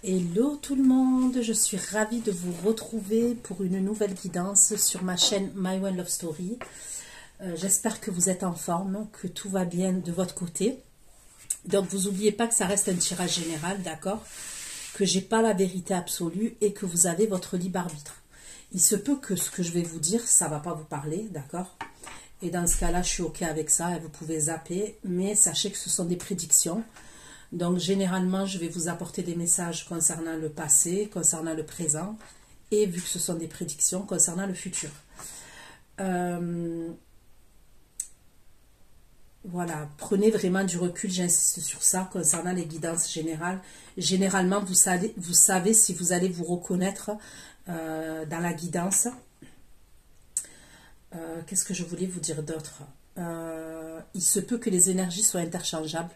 Hello tout le monde, je suis ravie de vous retrouver pour une nouvelle guidance sur ma chaîne My One Love Story. J'espère que vous êtes en forme, que tout va bien de votre côté. Donc vous n'oubliez pas que ça reste un tirage général, d'accord? Que j'ai pas la vérité absolue et que vous avez votre libre arbitre. Il se peut que ce que je vais vous dire, ça va pas vous parler, d'accord? Et dans ce cas-là, je suis OK avec ça et vous pouvez zapper, mais sachez que ce sont des prédictions. Donc généralement, je vais vous apporter des messages concernant le passé, concernant le présent, et vu que ce sont des prédictions, concernant le futur. Voilà, prenez vraiment du recul, j'insiste sur ça, concernant les guidances générales. Généralement, vous savez si vous allez vous reconnaître dans la guidance. Qu'est-ce que je voulais vous dire d'autre? Il se peut que les énergies soient interchangeables.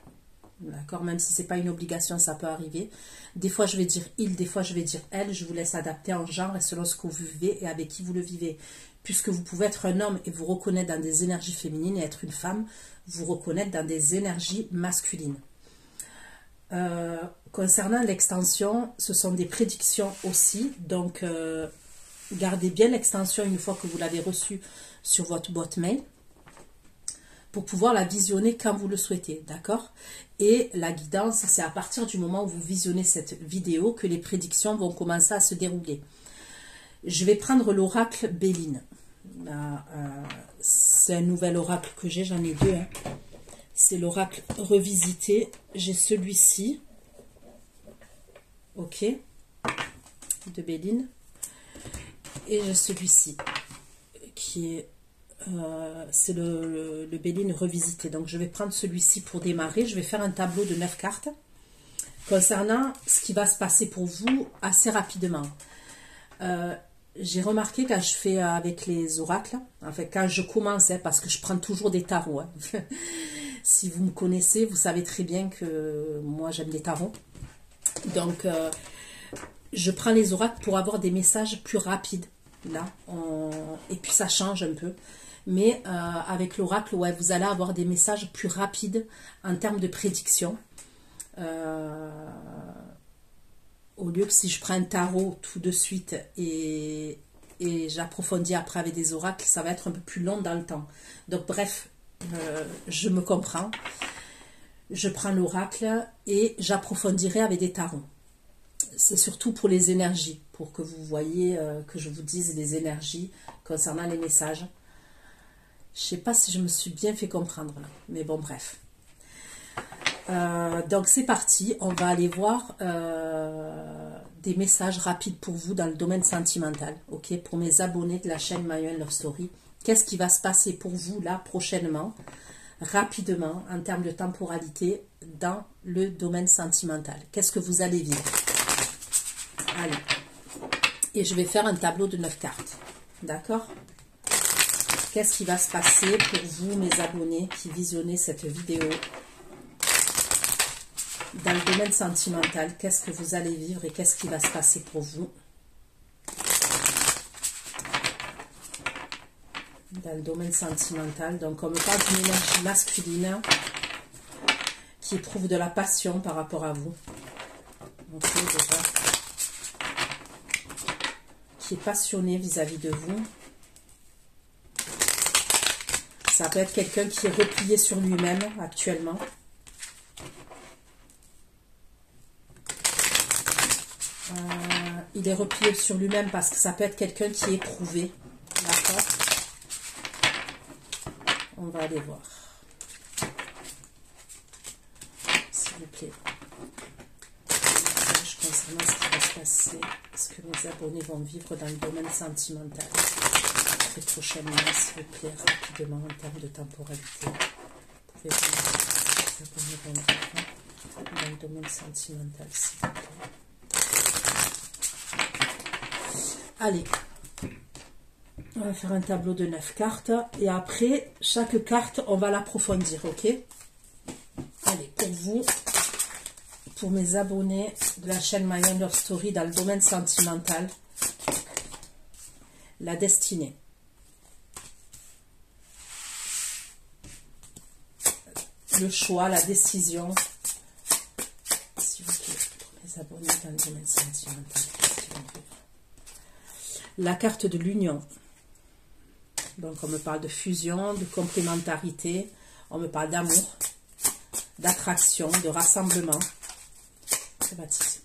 D'accord, même si ce n'est pas une obligation, ça peut arriver. Des fois, je vais dire il, des fois, je vais dire elle. Je vous laisse adapter en genre et selon ce que vous vivez et avec qui vous le vivez. Puisque vous pouvez être un homme et vous reconnaître dans des énergies féminines et être une femme, vous reconnaître dans des énergies masculines. Concernant l'extension, ce sont des prédictions aussi. Donc, gardez bien l'extension une fois que vous l'avez reçue sur votre boîte mail, pour pouvoir la visionner quand vous le souhaitez, d'accord? Et la guidance, c'est à partir du moment où vous visionnez cette vidéo que les prédictions vont commencer à se dérouler. Je vais prendre l'oracle Béline. C'est un nouvel oracle que j'ai, j'en ai deux. Hein. C'est l'oracle revisité. J'ai celui-ci, ok, de Béline. Et j'ai celui-ci, qui est... c'est le Béline revisité. Donc je vais prendre celui-ci pour démarrer. Je vais faire un tableau de 9 cartes concernant ce qui va se passer pour vous assez rapidement. J'ai remarqué quand je fais avec les oracles, en fait quand je commence, hein, parce que je prends toujours des tarots. Hein. Si vous me connaissez, vous savez très bien que moi j'aime les tarots. Donc je prends les oracles pour avoir des messages plus rapides. Là, et puis ça change un peu. Mais avec l'oracle, ouais, vous allez avoir des messages plus rapides en termes de prédiction. Au lieu que si je prends un tarot tout de suite et j'approfondis après avec des oracles, ça va être un peu plus long dans le temps. Donc bref, je me comprends. Je prends l'oracle et j'approfondirai avec des tarots. C'est surtout pour les énergies, pour que vous voyez, que je vous dise les énergies concernant les messages. Je ne sais pas si je me suis bien fait comprendre là, mais bon, bref. Donc c'est parti, on va aller voir des messages rapides pour vous dans le domaine sentimental, ok, pour mes abonnés de la chaîne My One Love Story. Qu'est-ce qui va se passer pour vous là prochainement, rapidement, en termes de temporalité, dans le domaine sentimental? Qu'est-ce que vous allez vivre? Allez, et je vais faire un tableau de 9 cartes, d'accord? Qu'est-ce qui va se passer pour vous, mes abonnés, qui visionnez cette vidéo dans le domaine sentimental? Qu'est-ce que vous allez vivre et qu'est-ce qui va se passer pour vous dans le domaine sentimental? Donc, on me parle d'une énergie masculine qui éprouve de la passion par rapport à vous. Ok, déjà. Qui est passionné vis-à-vis de vous. Ça peut être quelqu'un qui est replié sur lui-même actuellement. Il est replié sur lui-même parce que ça peut être quelqu'un qui est éprouvé. D'accord? On va aller voir. S'il vous plaît. Concernant ce qui va se passer, ce que mes abonnés vont vivre dans le domaine sentimental. Très prochainement, s'il vous plaît, rapidement, en termes de temporalité. Vous pouvez voir ce que mes abonnés vont vivre dans le domaine sentimental, s'il vous plaît. Allez, on va faire un tableau de 9 cartes et après, chaque carte, on va l'approfondir, ok? Allez, pour vous, pour mes abonnés de la chaîne My One Love Story dans le domaine sentimental, la destinée. Le choix, la décision. S'il vous plaît, pour mes Les abonnés dans le domaine sentimental. La carte de l'union. Donc on me parle de fusion, de complémentarité, on me parle d'amour, d'attraction, de rassemblement. Qu'est-ce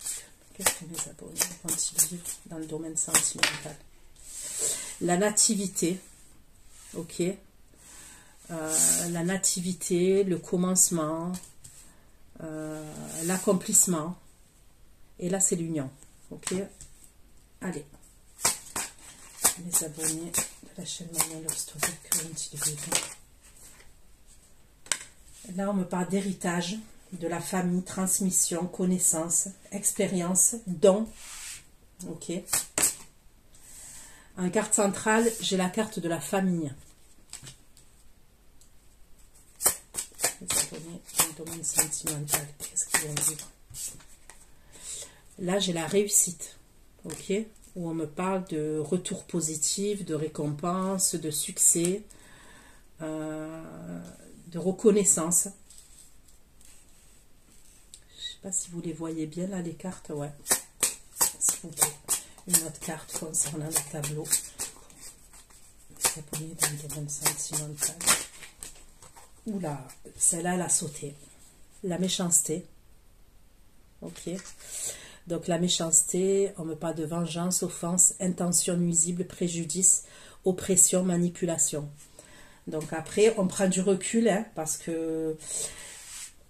que mes abonnés vont-ils vivre dans le domaine sentimental? La nativité, ok. La nativité, le commencement, l'accomplissement. Et là, c'est l'union, ok. Allez. Les abonnés de la chaîne Marion Love Story, que vont-ils vivre? Là, on me parle d'héritage, de la famille, transmission, connaissance, expérience, don. Ok. En carte centrale, j'ai la carte de la famille. Les abonnés dans le domaine sentimental, qu'est-ce qu'ils vont vivre? Là, j'ai la réussite. Ok. Où on me parle de retour positif, de récompense, de succès, de reconnaissance. Je ne sais pas si vous les voyez bien là, les cartes, ouais. S'il vous plaît. Une autre carte concernant le tableau. Abonné dans le domaine sentimental. Oula, celle-là, elle a sauté. La méchanceté. Ok. Donc la méchanceté, on me parle de vengeance, offense, intention nuisible, préjudice, oppression, manipulation. Donc après, on prend du recul, hein, parce que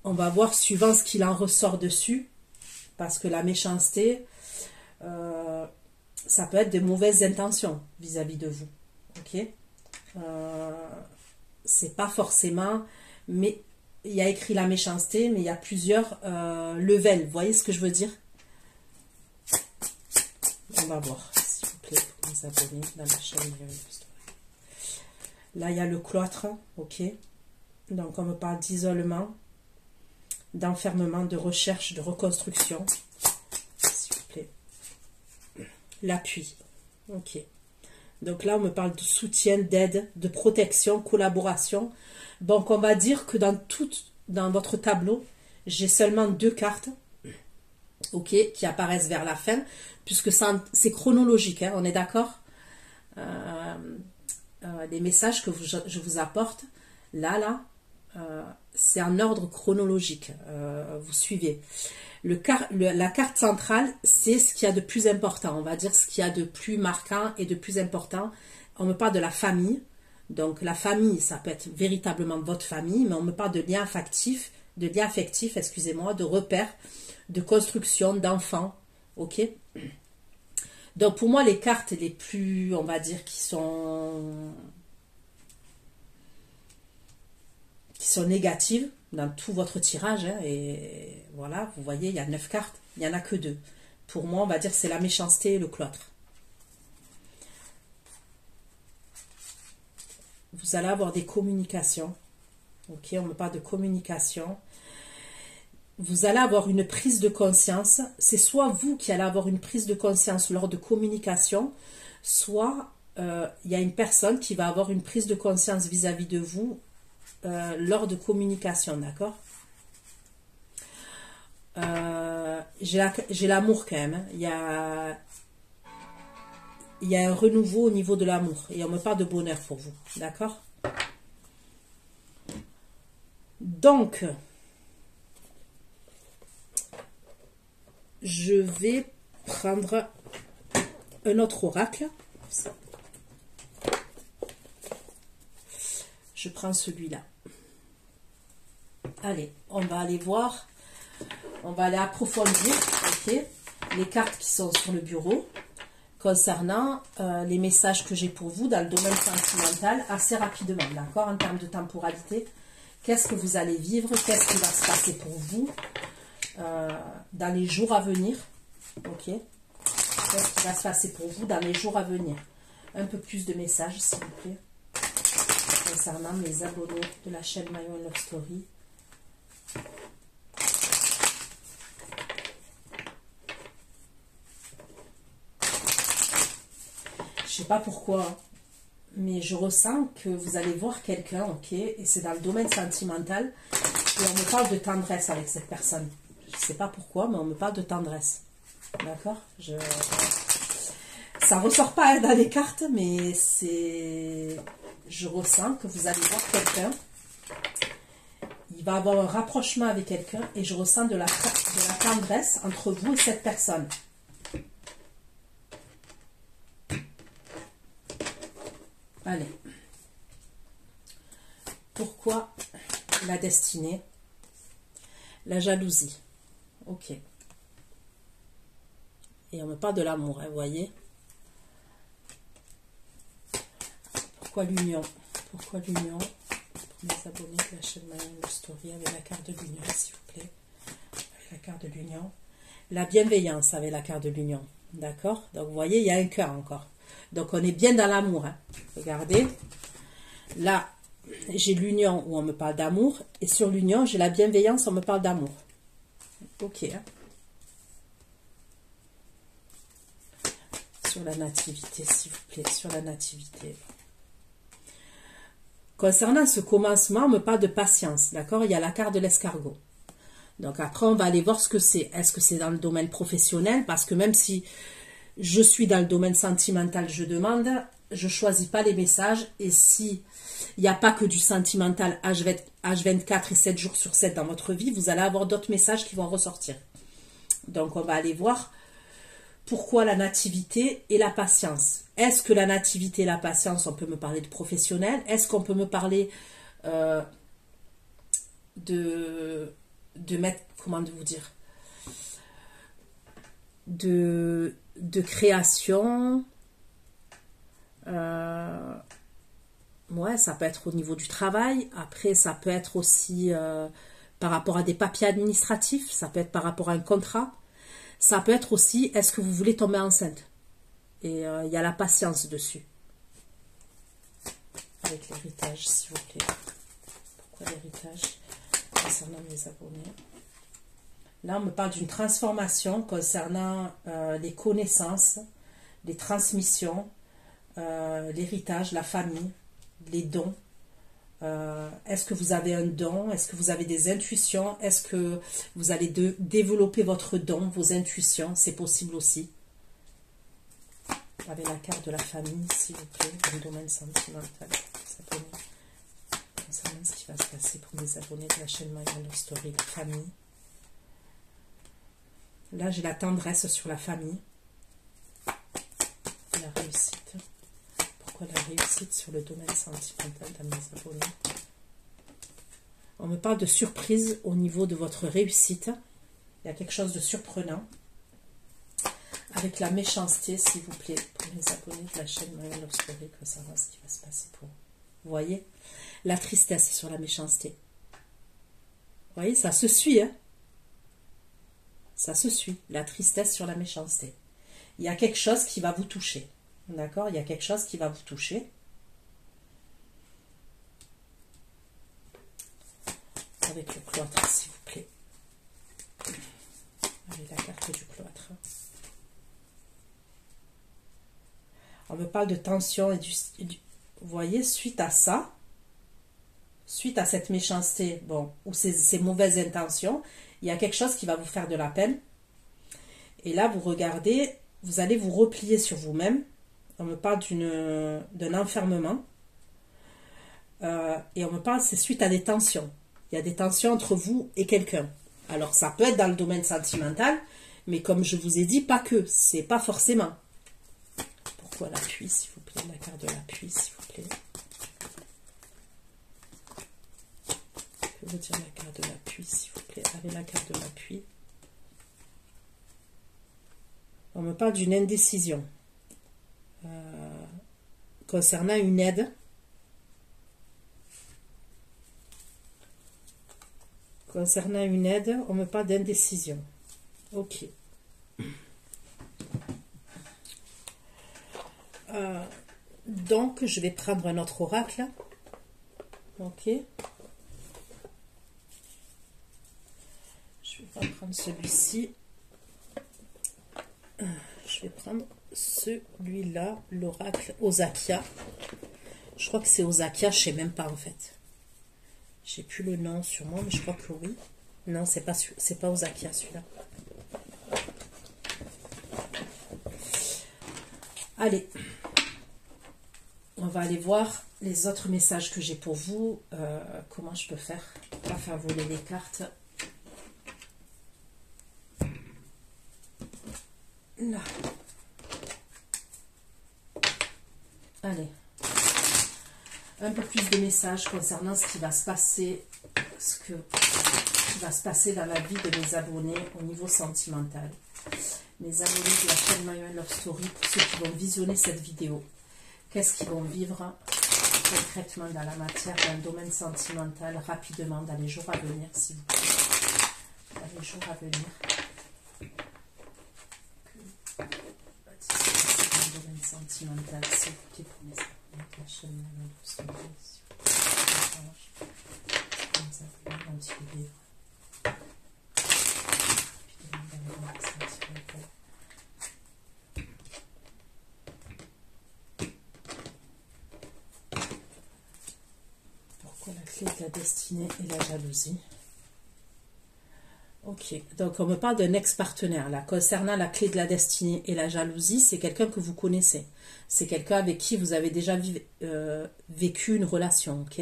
on va voir suivant ce qu'il en ressort dessus, parce que la méchanceté, ça peut être de mauvaises intentions vis-à-vis de vous. Ok. C'est pas forcément, mais il y a écrit la méchanceté, mais il y a plusieurs levels. Vous voyez ce que je veux dire? On va voir, s'il vous plaît, pour les abonnés dans la chaîne. Là, il y a le cloître, ok. Donc, on me parle d'isolement, d'enfermement, de recherche, de reconstruction. S'il vous plaît. L'appui, ok. Donc là, on me parle de soutien, d'aide, de protection, collaboration. Donc, on va dire que dans votre tableau, j'ai seulement 2 cartes, ok, qui apparaissent vers la fin, puisque c'est chronologique, hein, on est d'accord? Les messages que je vous apporte, là, c'est en ordre chronologique, vous suivez. La carte centrale, c'est ce qu'il y a de plus important, on va dire ce qu'il y a de plus marquant et de plus important. On me parle de la famille, donc la famille, ça peut être véritablement votre famille, mais on me parle de liens affectifs, excusez-moi, de repères, de construction, d'enfants, ok. Donc pour moi, les cartes les plus, on va dire, qui sont négatives dans tout votre tirage, hein, et voilà, vous voyez, il y a 9 cartes, il n'y en a que 2. Pour moi, on va dire c'est la méchanceté et le cloître. Vous allez avoir des communications, ok, on me parle de communication. Vous allez avoir une prise de conscience. C'est soit vous qui allez avoir une prise de conscience lors de communication, soit il y a une personne qui va avoir une prise de conscience vis-à-vis de vous lors de communication, d'accord? J'ai l'amour quand même, hein. Il y a un renouveau au niveau de l'amour et on me parle de bonheur pour vous, d'accord? Donc, je vais prendre un autre oracle. Je prends celui-là. Allez, on va aller voir. On va aller approfondir, ok, les cartes qui sont sur le bureau concernant les messages que j'ai pour vous dans le domaine sentimental assez rapidement, d'accord, en termes de temporalité. Qu'est-ce que vous allez vivre? Qu'est-ce qui va se passer pour vous dans les jours à venir? Ok. Qu'est-ce qui va se passer pour vous dans les jours à venir? Un peu plus de messages, s'il vous plaît, concernant les abonnés de la chaîne Marion Love Story. Je sais pas pourquoi, mais je ressens que vous allez voir quelqu'un, ok, et c'est dans le domaine sentimental, et on me parle de tendresse avec cette personne. sais pas pourquoi, mais on me parle de tendresse. D'accord? Ça ressort pas hein, dans les cartes, mais je ressens que vous allez voir quelqu'un. Il va avoir un rapprochement avec quelqu'un et je ressens de la tendresse entre vous et cette personne. Allez. Pourquoi la destinée? La jalousie. Ok. Et on me parle de l'amour, hein, vous voyez. Pourquoi l'union? Pourquoi l'union? Pour mes abonnés de la chaîne My Story avec la carte de l'union, s'il vous plaît. Avec la carte de l'union. La bienveillance avec la carte de l'union. D'accord? Donc vous voyez, il y a un cœur encore. Donc on est bien dans l'amour. Hein. Regardez. Là, j'ai l'union où on me parle d'amour. Et sur l'union, j'ai la bienveillance, on me parle d'amour. Ok. Hein. Sur la nativité, s'il vous plaît. Sur la nativité. Concernant ce commencement, on me parle de patience. D'accord? Il y a la carte de l'escargot. Donc après, on va aller voir ce que c'est. Est-ce que c'est dans le domaine professionnel? Parce que même si je suis dans le domaine sentimental, je demande, je ne choisis pas les messages. Et si il n'y a pas que du sentimental H24 et 7 jours sur 7 dans votre vie, vous allez avoir d'autres messages qui vont ressortir. Donc on va aller voir pourquoi la nativité et la patience. Est-ce que la nativité et la patience, on peut me parler de professionnel? Est-ce qu'on peut me parler de mettre, comment vous dire, de création? Ouais, ça peut être au niveau du travail. Après, ça peut être aussi par rapport à des papiers administratifs. Ça peut être par rapport à un contrat. Ça peut être aussi, est-ce que vous voulez tomber enceinte? Et il y a la patience dessus. Avec l'héritage, s'il vous plaît. Pourquoi l'héritage concernant mes abonnés? Là, on me parle d'une transformation concernant les connaissances, les transmissions, l'héritage, la famille, les dons. Est-ce que vous avez un don? Est-ce que vous avez des intuitions? Est-ce que vous allez développer votre don, vos intuitions? C'est possible aussi. Avec la carte de la famille, s'il vous plaît, dans le domaine sentimental. Concernant ce qui va se passer pour mes abonnés de la chaîne My Story, la famille. Là, j'ai la tendresse sur la famille. La réussite. Pourquoi la réussite sur le domaine sentimental de mes abonnés? On me parle de surprise au niveau de votre réussite. Il y a quelque chose de surprenant. Avec la méchanceté, s'il vous plaît, pour les abonnés de la chaîne My Story, concernant ce qui va se passer pour vous. Vous voyez? La tristesse sur la méchanceté. Vous voyez, ça se suit, hein? Ça se suit. La tristesse sur la méchanceté. Il y a quelque chose qui va vous toucher. D'accord? Il y a quelque chose qui va vous toucher. Avec le cloître, s'il vous plaît. Avec la carte du cloître. On me parle de tension et vous voyez, suite à ça, suite à cette méchanceté, bon, ou ces mauvaises intentions, il y a quelque chose qui va vous faire de la peine. Et là, vous regardez, vous allez vous replier sur vous-même. On me parle d'un enfermement. Et on me parle, c'est suite à des tensions. Il y a des tensions entre vous et quelqu'un. Alors, ça peut être dans le domaine sentimental, mais comme je vous ai dit, pas que. C'est pas forcément. Pourquoi l'appui, s'il vous plaît? La carte de l'appui, s'il vous plaît. Que veut dire la carte de l'appui, s'il vous plaît? Avec la carte de l'appui. On me parle d'une indécision. Concernant une aide. Concernant une aide, on me parle d'indécision. Ok. Donc, je vais prendre un autre oracle. Ok. Je vais pas prendre celui-ci. Je vais prendre celui-là, l'oracle Osakia. Je crois que c'est Osakia, je ne sais même pas en fait. J'ai plus le nom sur moi, mais je crois que oui. Non, c'est pas aux Akia celui-là. Allez, on va aller voir les autres messages que j'ai pour vous. Comment je peux faire? On va faire voler les cartes. Là. Allez. Un peu plus de messages concernant ce qui va se passer, va se passer dans la vie de mes abonnés au niveau sentimental. Mes abonnés de la chaîne My Love Story, pour ceux qui vont visionner cette vidéo, qu'est-ce qu'ils vont vivre concrètement dans la matière d'un domaine sentimental rapidement dans les jours à venir, s'il vous plaît. Dans les jours à venir. Dans le domaine sentimental, s'il vous plaît, pour mes abonnés de la chaîne My Love Story. Mes abonnés vont-ils vivre pourquoi la clé de la destinée et la jalousie? Ok, donc on me parle d'un ex-partenaire là. Concernant la clé de la destinée et la jalousie, c'est quelqu'un que vous connaissez. C'est quelqu'un avec qui vous avez déjà vécu une relation, ok?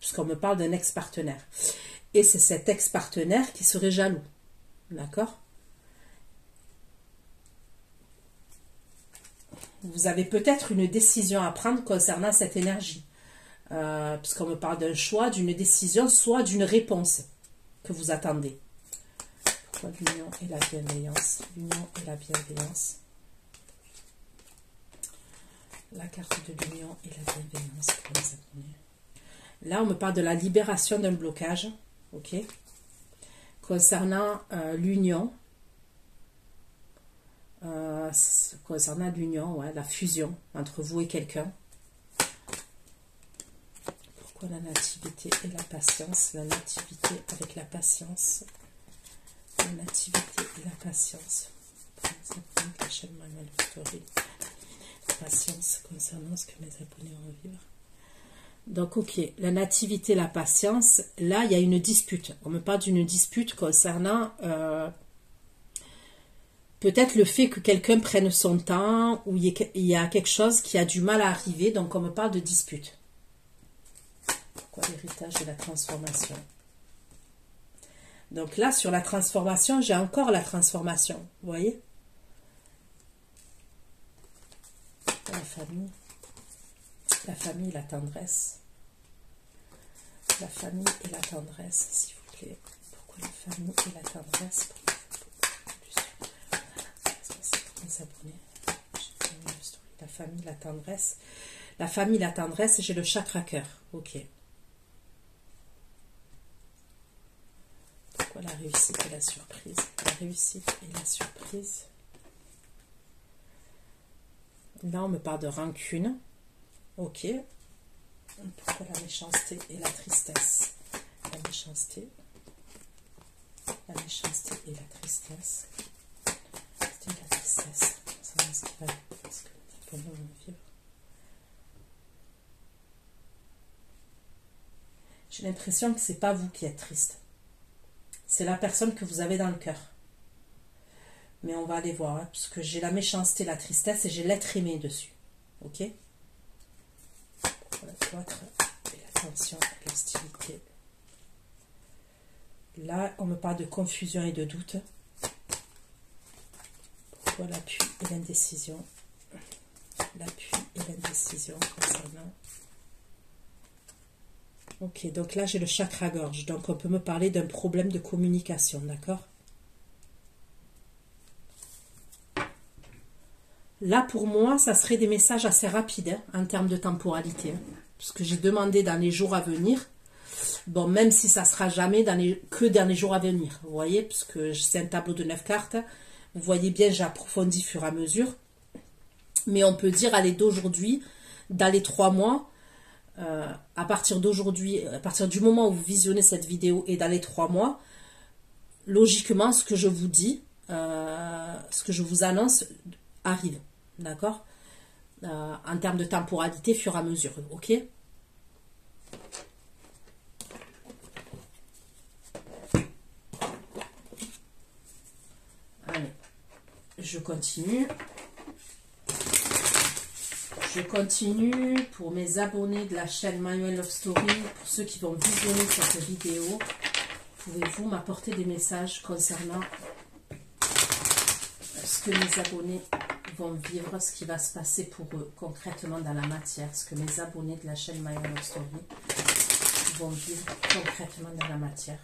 Puisqu'on me parle d'un ex-partenaire. Et c'est cet ex-partenaire qui serait jaloux. D'accord? Vous avez peut-être une décision à prendre concernant cette énergie. Puisqu'on me parle d'un choix, d'une décision, soit d'une réponse que vous attendez. Pourquoi l'union et la bienveillance? L'union et la bienveillance. La carte de l'union et la bienveillance pour les abonnés. Là, on me parle de la libération d'un blocage. Ok? Concernant l'union. Concernant l'union, ouais, la fusion entre vous et quelqu'un. Pourquoi la nativité et la patience? La nativité avec la patience. La nativité et la patience. La chaîne My Love Story. Patience concernant ce que mes abonnés vont vivre. Donc, ok, la nativité, la patience. Là, il y a une dispute. On me parle d'une dispute concernant peut-être le fait que quelqu'un prenne son temps ou il y a quelque chose qui a du mal à arriver. Donc, on me parle de dispute. Pourquoi l'héritage et la transformation? Donc là, sur la transformation, j'ai encore la transformation. Vous voyez? La famille, la tendresse. La famille et la tendresse, s'il vous plaît. Pourquoi la famille et la tendresse? Pour mes abonnés. La famille, la tendresse. La famille, la tendresse, j'ai le chakra cœur. Ok. Pourquoi la réussite et la surprise? La réussite et la surprise. Là, on me parle de rancune. Ok. Pourquoi la méchanceté et la tristesse? La méchanceté. La méchanceté et la tristesse. C'est la tristesse. Ce que nous vont vivre. J'ai l'impression que c'est pas vous qui êtes triste. C'est la personne que vous avez dans le cœur. Mais on va aller voir, hein, parce que j'ai la méchanceté, la tristesse et j'ai l'être aimé dessus. Ok? Pour la cloître et la tension et l'hostilité. Là, on me parle de confusion et de doute. Pourquoi l'appui et l'indécision? L'appui et l'indécision concernant. Ok, donc là j'ai le chakra-gorge. Donc on peut me parler d'un problème de communication, d'accord? Là pour moi, ça serait des messages assez rapides hein, en termes de temporalité. Hein, parce que j'ai demandé dans les jours à venir. Bon, même si ça sera jamais que dans les jours à venir. Vous voyez, parce que c'est un tableau de 9 cartes. Vous voyez bien, j'approfondis au fur et à mesure. Mais on peut dire, allez, d'aujourd'hui, dans les 3 mois, à partir d'aujourd'hui, à partir du moment où vous visionnez cette vidéo et dans les 3 mois, logiquement, ce que je vous dis, ce que je vous annonce, arrive. D'accord? En termes de temporalité, fur et à mesure. Ok? je continue. Je continue pour mes abonnés de la chaîne My Way Love Story. Pour ceux qui vont visionner cette vidéo, pouvez-vous m'apporter des messages concernant ce que mes abonnés vont vivre, ce qui va se passer pour eux concrètement dans la matière, ce que mes abonnés de la chaîne My Way Love Story vont vivre concrètement dans la matière.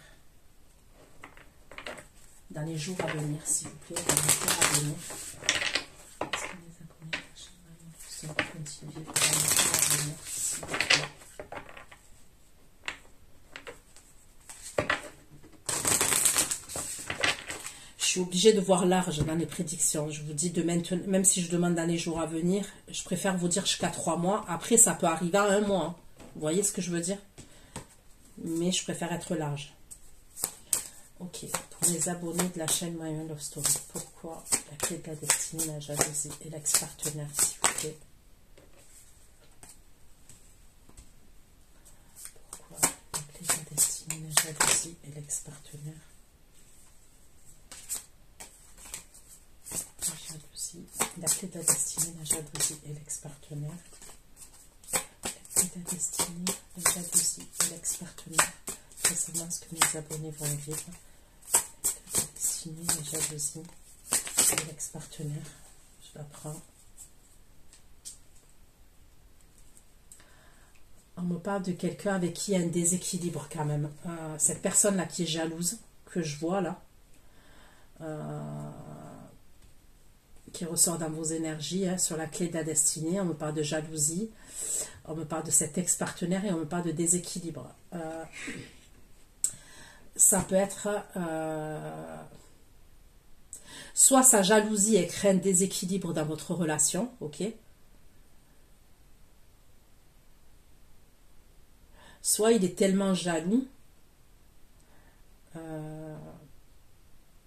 Dans les jours à venir, s'il vous plaît, dans les jours à venir. Est-ce que mes abonnés de la chaîne My Way Love Story vont vivre dans les jours à venir, s'il vous plaît? Je suis obligée de voir large dans les prédictions. Je vous dis de maintenant, même si je demande dans les jours à venir, je préfère vous dire jusqu'à 3 mois. Après, ça peut arriver à 1 mois. Vous voyez ce que je veux dire? Mais je préfère être large. Ok, pour les abonnés de la chaîne My Way Love Story, pourquoi la clé de la destinée, la jalousie et l'ex-partenaire, s'il vous plaît? Pourquoi la clé de la destinée, la jalousie et l'ex-partenaire? La clé de la destinée, la jalousie et l'ex-partenaire. La clé de la destinée, la jalousie et l'ex-partenaire. Concernant ce que mes abonnés vont vivre. La clé de la destinée, la jalousie et l'ex-partenaire. Je la prends. On me parle de quelqu'un avec qui il y a un déséquilibre quand même. Cette personne-là qui est jalouse, que je vois là. Qui ressort dans vos énergies, hein, sur la clé de la destinée. On me parle de jalousie, on me parle de cet ex-partenaire et on me parle de déséquilibre. Ça peut être soit sa jalousie et crée un déséquilibre dans votre relation, ok, soit il est tellement jaloux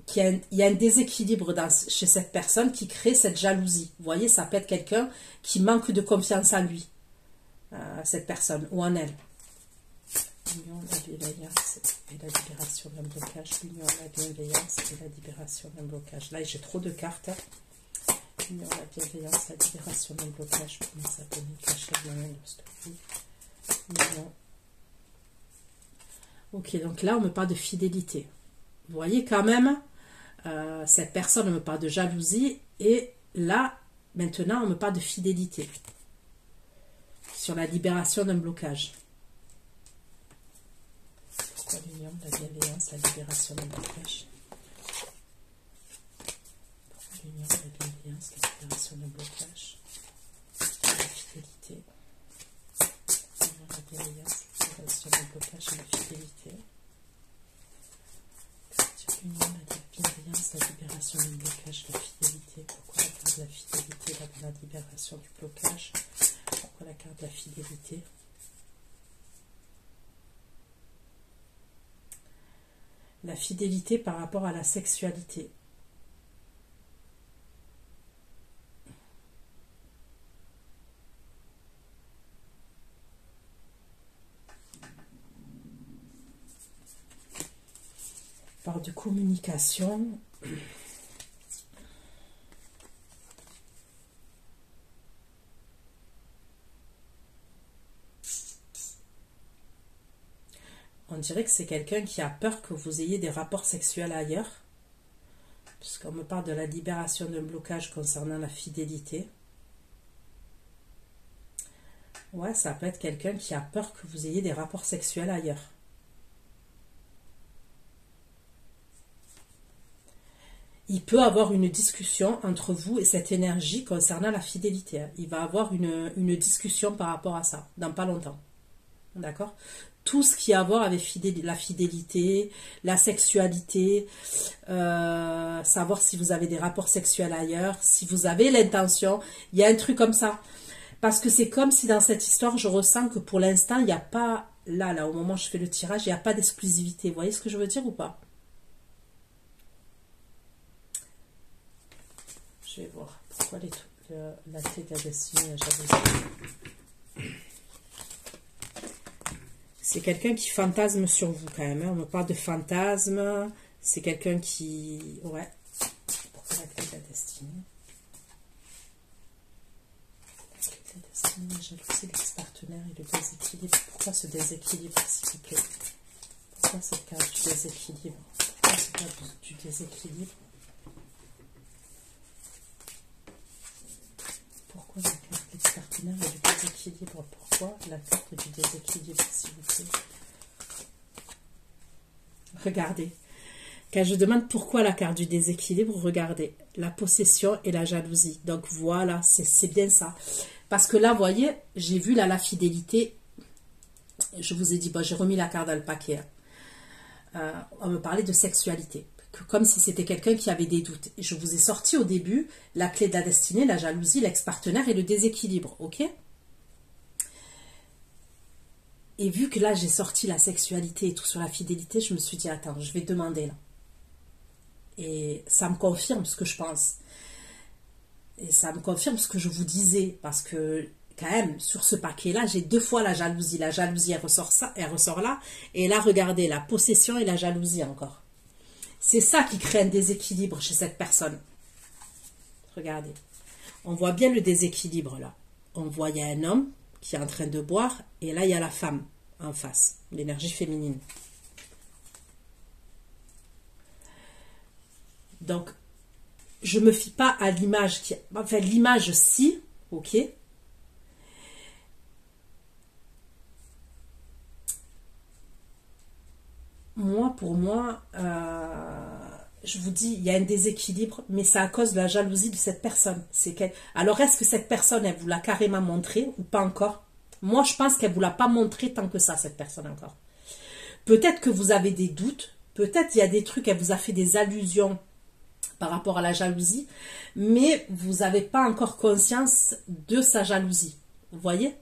qu'il y a un déséquilibre chez cette personne qui crée cette jalousie. Vous voyez, ça peut être quelqu'un qui manque de confiance en lui, cette personne, ou en elle. L'union, la bienveillance et la libération d'un blocage. L'union, la bienveillance et la libération d'un blocage. Là, j'ai trop de cartes. L'union, la bienveillance, la libération d'un blocage pour mes abonnés de la chaîne My Way Love Story. L'union. Ok, donc là, on me parle de fidélité. Vous voyez quand même, cette personne me parle de jalousie et là, maintenant, on me parle de fidélité sur la libération d'un blocage. Pourquoi l'union, la bienveillance, la libération d'un blocage? Pourquoi l'union, la bienveillance, la libération d'un blocage? La fidélité. L'union, la bienveillance, la libération d'un blocage et la fidélité. L'union, la bienveillance, la libération du blocage, la fidélité. Pourquoi la carte de la fidélité, la libération du blocage? Pourquoi la carte de la fidélité? La fidélité par rapport à la sexualité. Par de communication. On dirait que c'est quelqu'un qui a peur que vous ayez des rapports sexuels ailleurs. Puisqu'on me parle de la libération d'un blocage concernant la fidélité. Ouais, ça peut être quelqu'un qui a peur que vous ayez des rapports sexuels ailleurs. Il peut avoir une discussion entre vous et cette énergie concernant la fidélité. Il va avoir une discussion par rapport à ça, dans pas longtemps. D'accord? Tout ce qui a à voir avec la fidélité, la sexualité, savoir si vous avez des rapports sexuels ailleurs, si vous avez l'intention, il y a un truc comme ça. Parce que c'est comme si dans cette histoire, je ressens que pour l'instant, il n'y a pas, là, au moment où je fais le tirage, il n'y a pas d'exclusivité. Vous voyez ce que je veux dire ou pas? Je vais voir pourquoi la clé de la destinée, la jalousie. C'est quelqu'un qui fantasme sur vous quand même. Hein. On me parle de fantasme. C'est quelqu'un qui... Ouais. Pourquoi la clé de la destinée? destinée. La clé de la destinée, la jalousie, l'ex-partenaire et le déséquilibre. Pourquoi ce déséquilibre, s'il vous plaît? Pourquoi cette carte du déséquilibre? Pourquoi cette carte du déséquilibre? Pourquoi la carte de l'ex-partenaire et le déséquilibre? Pourquoi la carte du déséquilibre, s'il vous plaît? Regardez. Quand je demande pourquoi la carte du déséquilibre, regardez. La possession et la jalousie. Donc voilà, c'est bien ça. Parce que là, vous voyez, j'ai vu là la fidélité. Je vous ai dit, bon, j'ai remis la carte dans le paquet. On me parlait de sexualité. Comme si c'était quelqu'un qui avait des doutes. Et je vous ai sorti au début la clé de la destinée, la jalousie, l'ex-partenaire et le déséquilibre. Ok? Et vu que là, j'ai sorti la sexualité et tout sur la fidélité, je me suis dit, attends, je vais demander là. Et ça me confirme ce que je pense. Et ça me confirme ce que je vous disais. Parce que, quand même, sur ce paquet-là, j'ai 2 fois la jalousie. La jalousie, elle ressort là. Et là, regardez, la possession et la jalousie encore. C'est ça qui crée un déséquilibre chez cette personne. Regardez. On voit bien le déséquilibre là. On voit, il y a un homme qui est en train de boire. Et là, il y a la femme en face. L'énergie féminine. Donc, je ne me fie pas à l'image. Enfin, l'image, si. Ok. Moi, pour moi, je vous dis, il y a un déséquilibre, mais c'est à cause de la jalousie de cette personne. Alors, est-ce que cette personne, elle vous l'a carrément montré ou pas encore? Moi, je pense qu'elle ne vous l'a pas montré tant que ça, cette personne encore. Peut-être que vous avez des doutes, peut-être il y a des trucs, elle vous a fait des allusions par rapport à la jalousie, mais vous n'avez pas encore conscience de sa jalousie. Vous voyez?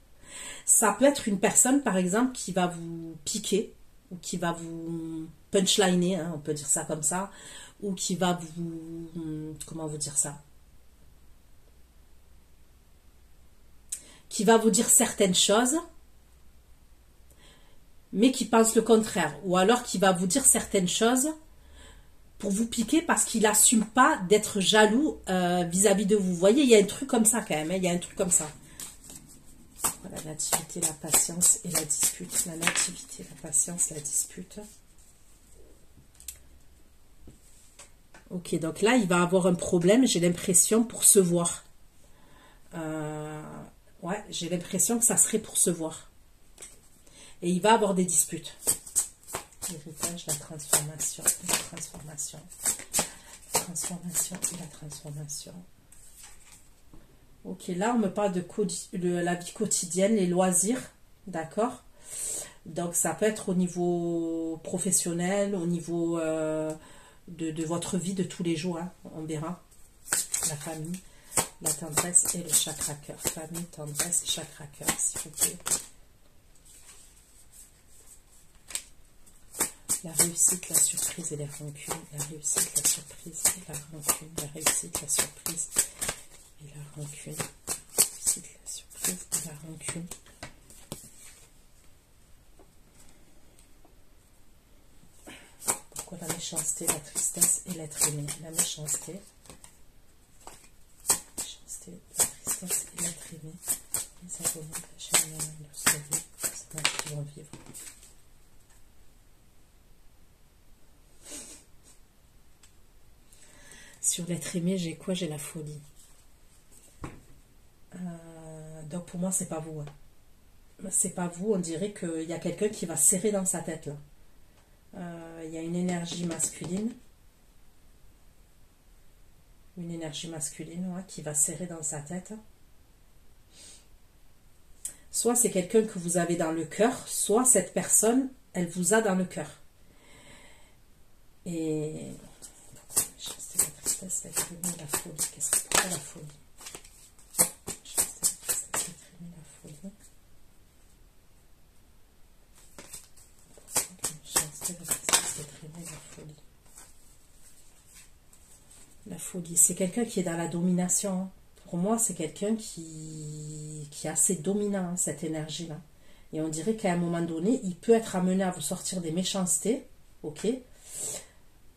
Ça peut être une personne, par exemple, qui va vous piquer, ou qui va vous punchliner, hein, on peut dire ça comme ça, ou qui va vous... Comment vous dire ça? Qui va vous dire certaines choses, mais qui pense le contraire. Ou alors qui va vous dire certaines choses pour vous piquer parce qu'il n'assume pas d'être jaloux vis-à-vis de vous. Vous voyez, il y a un truc comme ça quand même, hein, il y a un truc comme ça. Voilà, la nativité, la patience et la dispute. La nativité, la patience, la dispute. Ok, donc là, il va avoir un problème, j'ai l'impression, pour se voir. Ouais, j'ai l'impression que ça serait pour se voir. Et il va avoir des disputes. L'héritage, la transformation, la transformation. La transformation et la transformation. Ok, là, on me parle de la vie quotidienne, les loisirs, d'accord? Donc, ça peut être au niveau professionnel, au niveau de votre vie de tous les jours, hein, on verra. La famille, la tendresse et le chakra cœur. Famille, tendresse, chakra cœur, s'il vous plaît. La réussite, la surprise et les rancunes. La réussite, la surprise et la rancune. La réussite, la surprise et la rancune. La réussite, la surprise et la rancune. Pourquoi la méchanceté, la tristesse et l'être aimé? La méchanceté, la tristesse et l'être aimé. Les abonnés, la chaîne, le soleil, c'est moi qui vont vivre. Sur l'être aimé, j'ai quoi? J'ai la folie. Donc pour moi, c'est pas vous. Hein. C'est pas vous, on dirait qu'il y a quelqu'un qui va serrer dans sa tête là. Il y a une énergie masculine. Une énergie masculine, ouais, qui va serrer dans sa tête. Soit c'est quelqu'un que vous avez dans le cœur, soit cette personne, elle vous a dans le cœur. Et... la tristesse, l'être aimé, la folie. Qu'est-ce que c'est la folie? La folie. La folie, c'est quelqu'un qui est dans la domination. Pour moi, c'est quelqu'un qui est assez dominant, hein, cette énergie-là. Et on dirait qu'à un moment donné, il peut être amené à vous sortir des méchancetés, ok?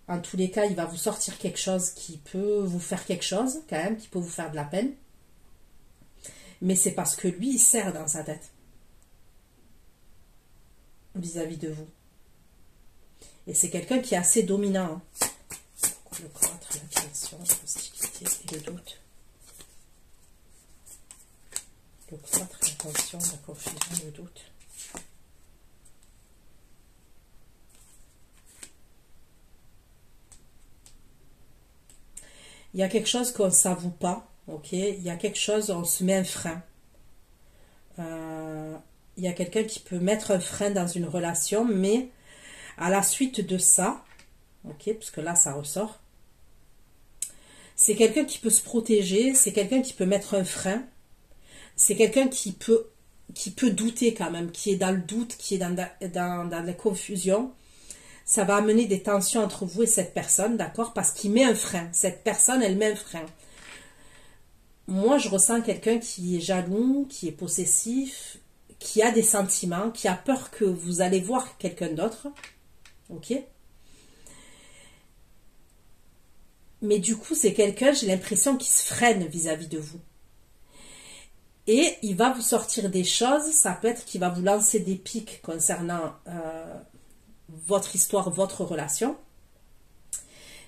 En tous les cas, il va vous sortir quelque chose qui peut vous faire quelque chose, quand même, qui peut vous faire de la peine. Mais c'est parce que lui, il sert dans sa tête. Vis-à-vis de vous. Et c'est quelqu'un qui est assez dominant. Hein. Le croître, la création, l'hostilité et le doute. Le croître, la tension, la confusion, le doute. Il y a quelque chose qu'on ne s'avoue pas, ok? Il y a quelque chose, on se met un frein. Il y a quelqu'un qui peut mettre un frein dans une relation, mais à la suite de ça, ok, parce que là ça ressort, c'est quelqu'un qui peut se protéger, c'est quelqu'un qui peut mettre un frein, c'est quelqu'un qui peut douter quand même, qui est dans le doute, qui est dans la confusion. Ça va amener des tensions entre vous et cette personne, d'accord? Parce qu'il met un frein. Cette personne, elle met un frein. Moi, je ressens quelqu'un qui est jaloux, qui est possessif, qui a des sentiments, qui a peur que vous allez voir quelqu'un d'autre. Ok? Mais du coup, c'est quelqu'un, j'ai l'impression, qui se freine vis-à-vis de vous. Et il va vous sortir des choses, ça peut être qu'il va vous lancer des pics concernant votre histoire, votre relation.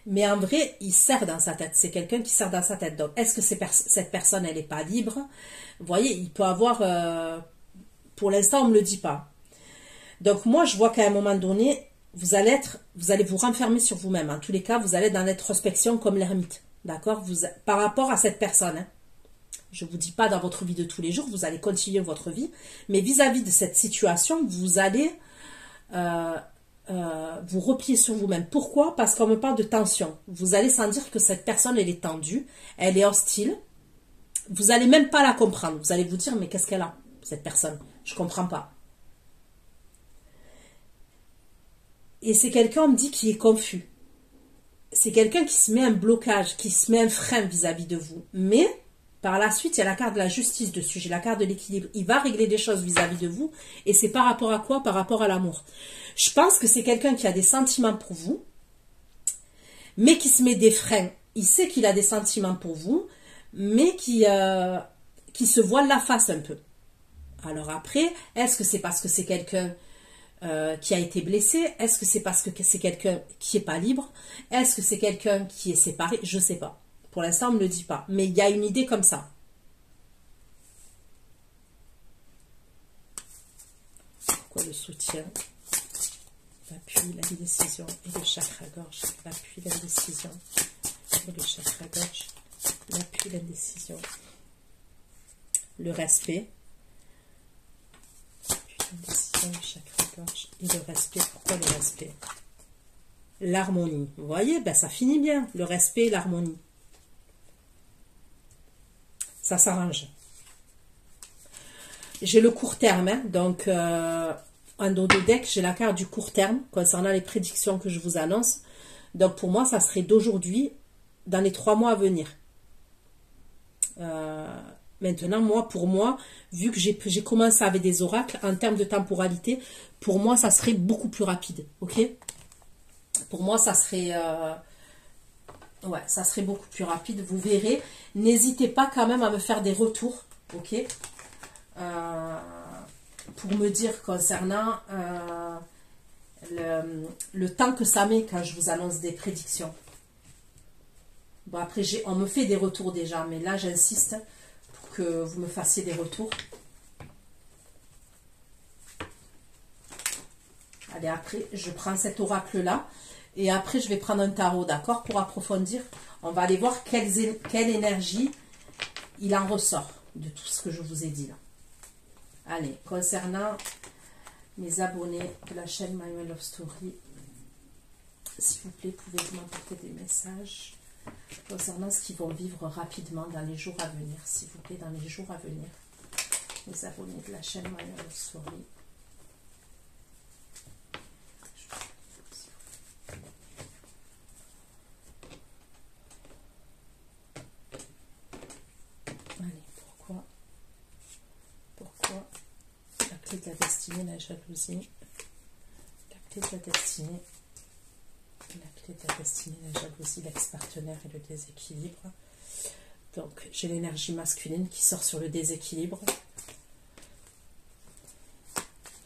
Mais en vrai, il sert dans sa tête. C'est quelqu'un qui sert dans sa tête. Donc, est-ce que cette personne, elle n'est pas libre? Vous voyez, il peut avoir... pour l'instant, on ne me le dit pas. Donc, moi, je vois qu'à un moment donné, vous allez vous renfermer sur vous-même. En tous les cas, vous allez être dans l'introspection comme l'ermite. D'accord? Par rapport à cette personne. Hein. Je ne vous dis pas dans votre vie de tous les jours, vous allez continuer votre vie. Mais vis-à-vis de cette situation, vous allez... vous replier sur vous-même. Pourquoi? Parce qu'on me parle de tension. Vous allez sentir que cette personne, elle est tendue, elle est hostile. Vous n'allez même pas la comprendre. Vous allez vous dire, mais qu'est-ce qu'elle a, cette personne? Je ne comprends pas. Et c'est quelqu'un, on me dit, qui est confus. C'est quelqu'un qui se met un blocage, qui se met un frein vis-à-vis de vous. Mais, par la suite, il y a la carte de la justice dessus, j'ai la carte de l'équilibre. Il va régler des choses vis-à-vis de vous. Et c'est par rapport à quoi? Par rapport à l'amour. Je pense que c'est quelqu'un qui a des sentiments pour vous, mais qui se met des freins. Il sait qu'il a des sentiments pour vous, mais qui se voile la face un peu. Alors après, est-ce que c'est parce que c'est quelqu'un qui a été blessé? Est-ce que c'est parce que c'est quelqu'un qui n'est pas libre? Est-ce que c'est quelqu'un qui est séparé? Je ne sais pas. Pour l'instant, on ne me le dit pas. Mais il y a une idée comme ça. Pourquoi le soutien? L'appui, la décision et le chakra-gorge. L'appui, la décision et le chakra-gorge. L'appui, la décision. Le respect. L'appui, la décision, le chakra-gorge et le respect. Pourquoi le respect? L'harmonie. Vous voyez, ben, ça finit bien. Le respect et l'harmonie. Ça s'arrange. J'ai le court terme, hein, donc... en dos de deck, j'ai la carte du court terme concernant les prédictions que je vous annonce. Donc pour moi, ça serait d'aujourd'hui, dans les 3 mois à venir. Maintenant, pour moi, vu que j'ai commencé avec des oracles, en termes de temporalité, pour moi, ça serait beaucoup plus rapide. Ok? Pour moi, ça serait... ouais, ça serait beaucoup plus rapide. Vous verrez. N'hésitez pas quand même à me faire des retours. Ok? Pour me dire concernant le temps que ça met quand je vous annonce des prédictions. Bon, après, on me fait des retours déjà, mais là, j'insiste pour que vous me fassiez des retours. Allez, après, je prends cet oracle-là, et après, je vais prendre un tarot, d'accord, pour approfondir. On va aller voir quelle énergie il en ressort de tout ce que je vous ai dit là. Allez, concernant mes abonnés de la chaîne My Way Love Story, s'il vous plaît, pouvez-vous m'apporter des messages concernant ce qu'ils vont vivre rapidement dans les jours à venir, s'il vous plaît, dans les jours à venir. Les abonnés de la chaîne My Way Love Story. Allez, pourquoi la clé de la destinée, la jalousie, la clé de la destinée, la clé clé de la destinée, la jalousie, l'ex-partenaire et le déséquilibre. Donc, j'ai l'énergie masculine qui sort sur le déséquilibre.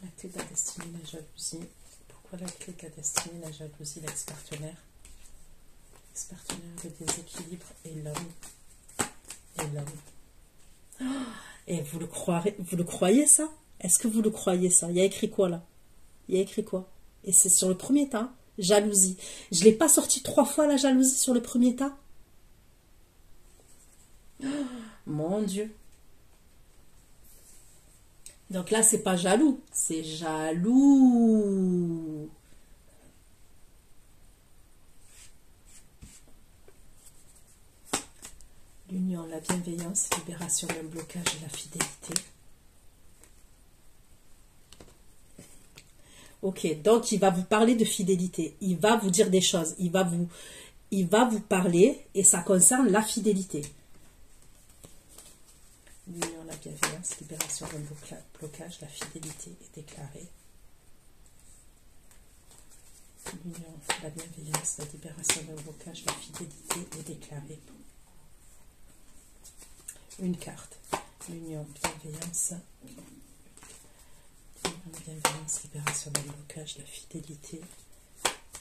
La clé de la destinée, la jalousie. Pourquoi la clé de la destinée, la jalousie, l'ex-partenaire? L'ex-partenaire, le déséquilibre et l'homme. Et l'homme. Oh, et vous le croyez ça? Est-ce que vous le croyez ça? Il y a écrit quoi là? Il y a écrit quoi? Et c'est sur le premier tas, jalousie. Je ne l'ai pas sorti 3 fois la jalousie sur le premier tas? Oh, mon Dieu. Donc là, c'est pas jaloux, c'est jaloux. L'union, la bienveillance, libération d'un blocage et la fidélité. Ok, donc il va vous parler de fidélité. Il va vous dire des choses. Il va vous parler et ça concerne la fidélité. L'union, la bienveillance, libération d'un blocage, la fidélité est déclarée. L'union, la bienveillance, la libération d'un blocage, la fidélité est déclarée. Une carte. L'union, bienveillance, libération d'un blocage, la fidélité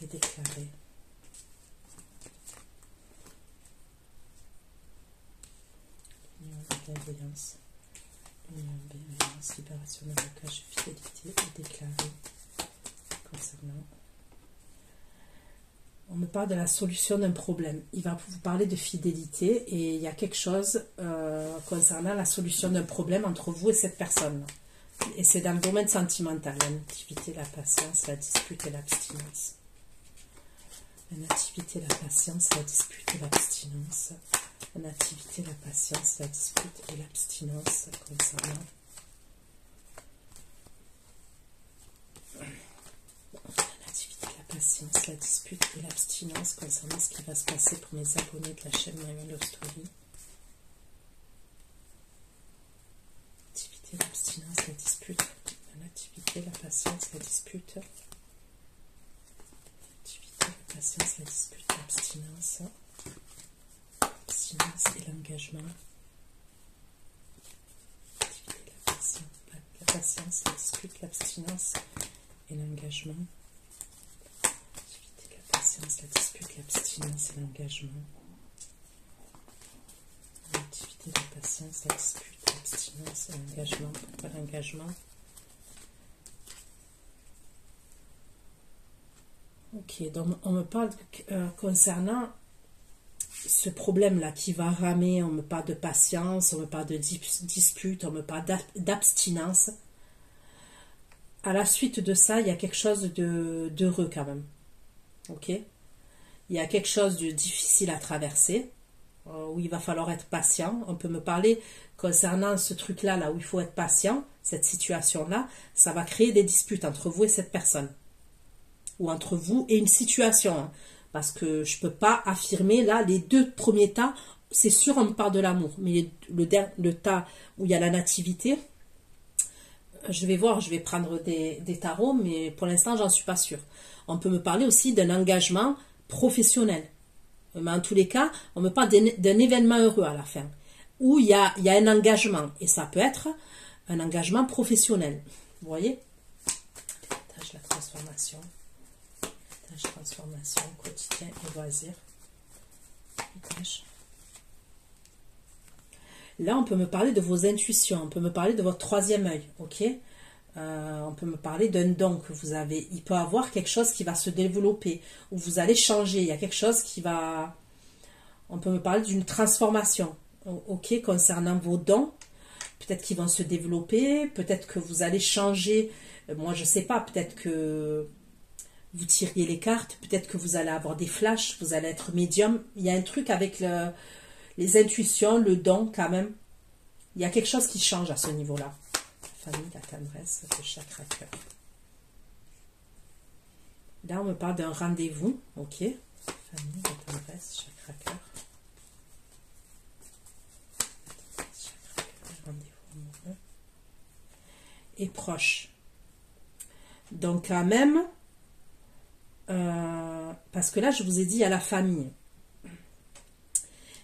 est déclarée. Bienveillance, libération d'un blocage, fidélité est déclarée. Concernant, on me parle de la solution d'un problème. Il va vous parler de fidélité et il y a quelque chose concernant la solution d'un problème entre vous et cette personne. Et c'est dans le domaine sentimental, la nativité, la patience, la dispute et l'abstinence. La nativité, la patience, la dispute et l'abstinence. La nativité, la patience, la dispute et l'abstinence concernant la nativité, la patience, la dispute et l'abstinence concernant ce qui va se passer pour mes abonnés de la chaîne My Love Story. La nativité, l'abstinence, la dispute, la nativité, la patience, la dispute, la nativité, la patience, la dispute, l'abstinence. L'abstinence et l'engagement. La patience, la dispute, l'abstinence et l'engagement. La patience, la dispute, l'abstinence et l'engagement. L'activité, la patience, la dispute, l'abstinence et l'engagement. Pourquoi l'engagement? Ok, donc on me parle concernant ce problème-là qui va ramer, on me parle de patience, on me parle de dispute, on me parle d'abstinence. À la suite de ça, il y a quelque chose d'heureux quand même. Ok? Il y a quelque chose de difficile à traverser, où il va falloir être patient. On peut me parler concernant ce truc-là, là où il faut être patient, cette situation-là, ça va créer des disputes entre vous et cette personne. Ou entre vous et une situation, hein. Parce que je ne peux pas affirmer, là, les 2 premiers tas, c'est sûr, on me parle de l'amour. Mais le tas où il y a la nativité, je vais voir, je vais prendre des tarots, mais pour l'instant, j'en suis pas sûre. On peut me parler aussi d'un engagement professionnel. Mais en tous les cas, on me parle d'un événement heureux à la fin, où il y a un engagement. Et ça peut être un engagement professionnel. Vous voyez? Tâche la transformation. Transformation, quotidien et loisirs. Là, on peut me parler de vos intuitions, on peut me parler de votre 3e œil, ok? On peut me parler d'un don que vous avez. Il peut y avoir quelque chose qui va se développer, ou vous allez changer, il y a quelque chose qui va... On peut me parler d'une transformation, ok, concernant vos dons. Peut-être qu'ils vont se développer, peut-être que vous allez changer, moi je ne sais pas, peut-être que... vous tiriez les cartes, peut-être que vous allez avoir des flashs, vous allez être médium. Il y a un truc avec les intuitions, le don quand même. Il y a quelque chose qui change à ce niveau-là. La famille, la tendresse, le chakra cœur. Là, on me parle d'un rendez-vous, ok. Famille, la tendresse, chakra cœur. Chakra cœur, rendez-vous amoureux. Et proche. Donc quand même... Parce que là, je vous ai dit, il y a la famille.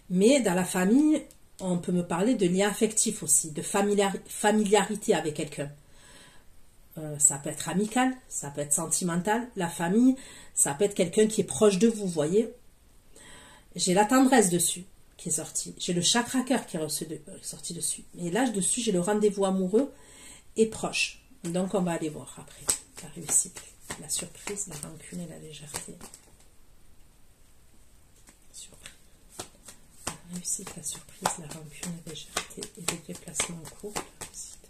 Mais dans la famille, on peut me parler de lien affectif aussi, de familiarité avec quelqu'un. Ça peut être amical, ça peut être sentimental. La famille, ça peut être quelqu'un qui est proche de vous, voyez. J'ai la tendresse dessus qui est sortie. J'ai le chakra cœur qui est sorti dessus. Et là, dessus, j'ai le rendez-vous amoureux et proche. Donc, on va aller voir après. La réussite, la surprise, la rancune et la légèreté. La réussite, la surprise, la rancune, la légèreté et le déplacement court. La réussite.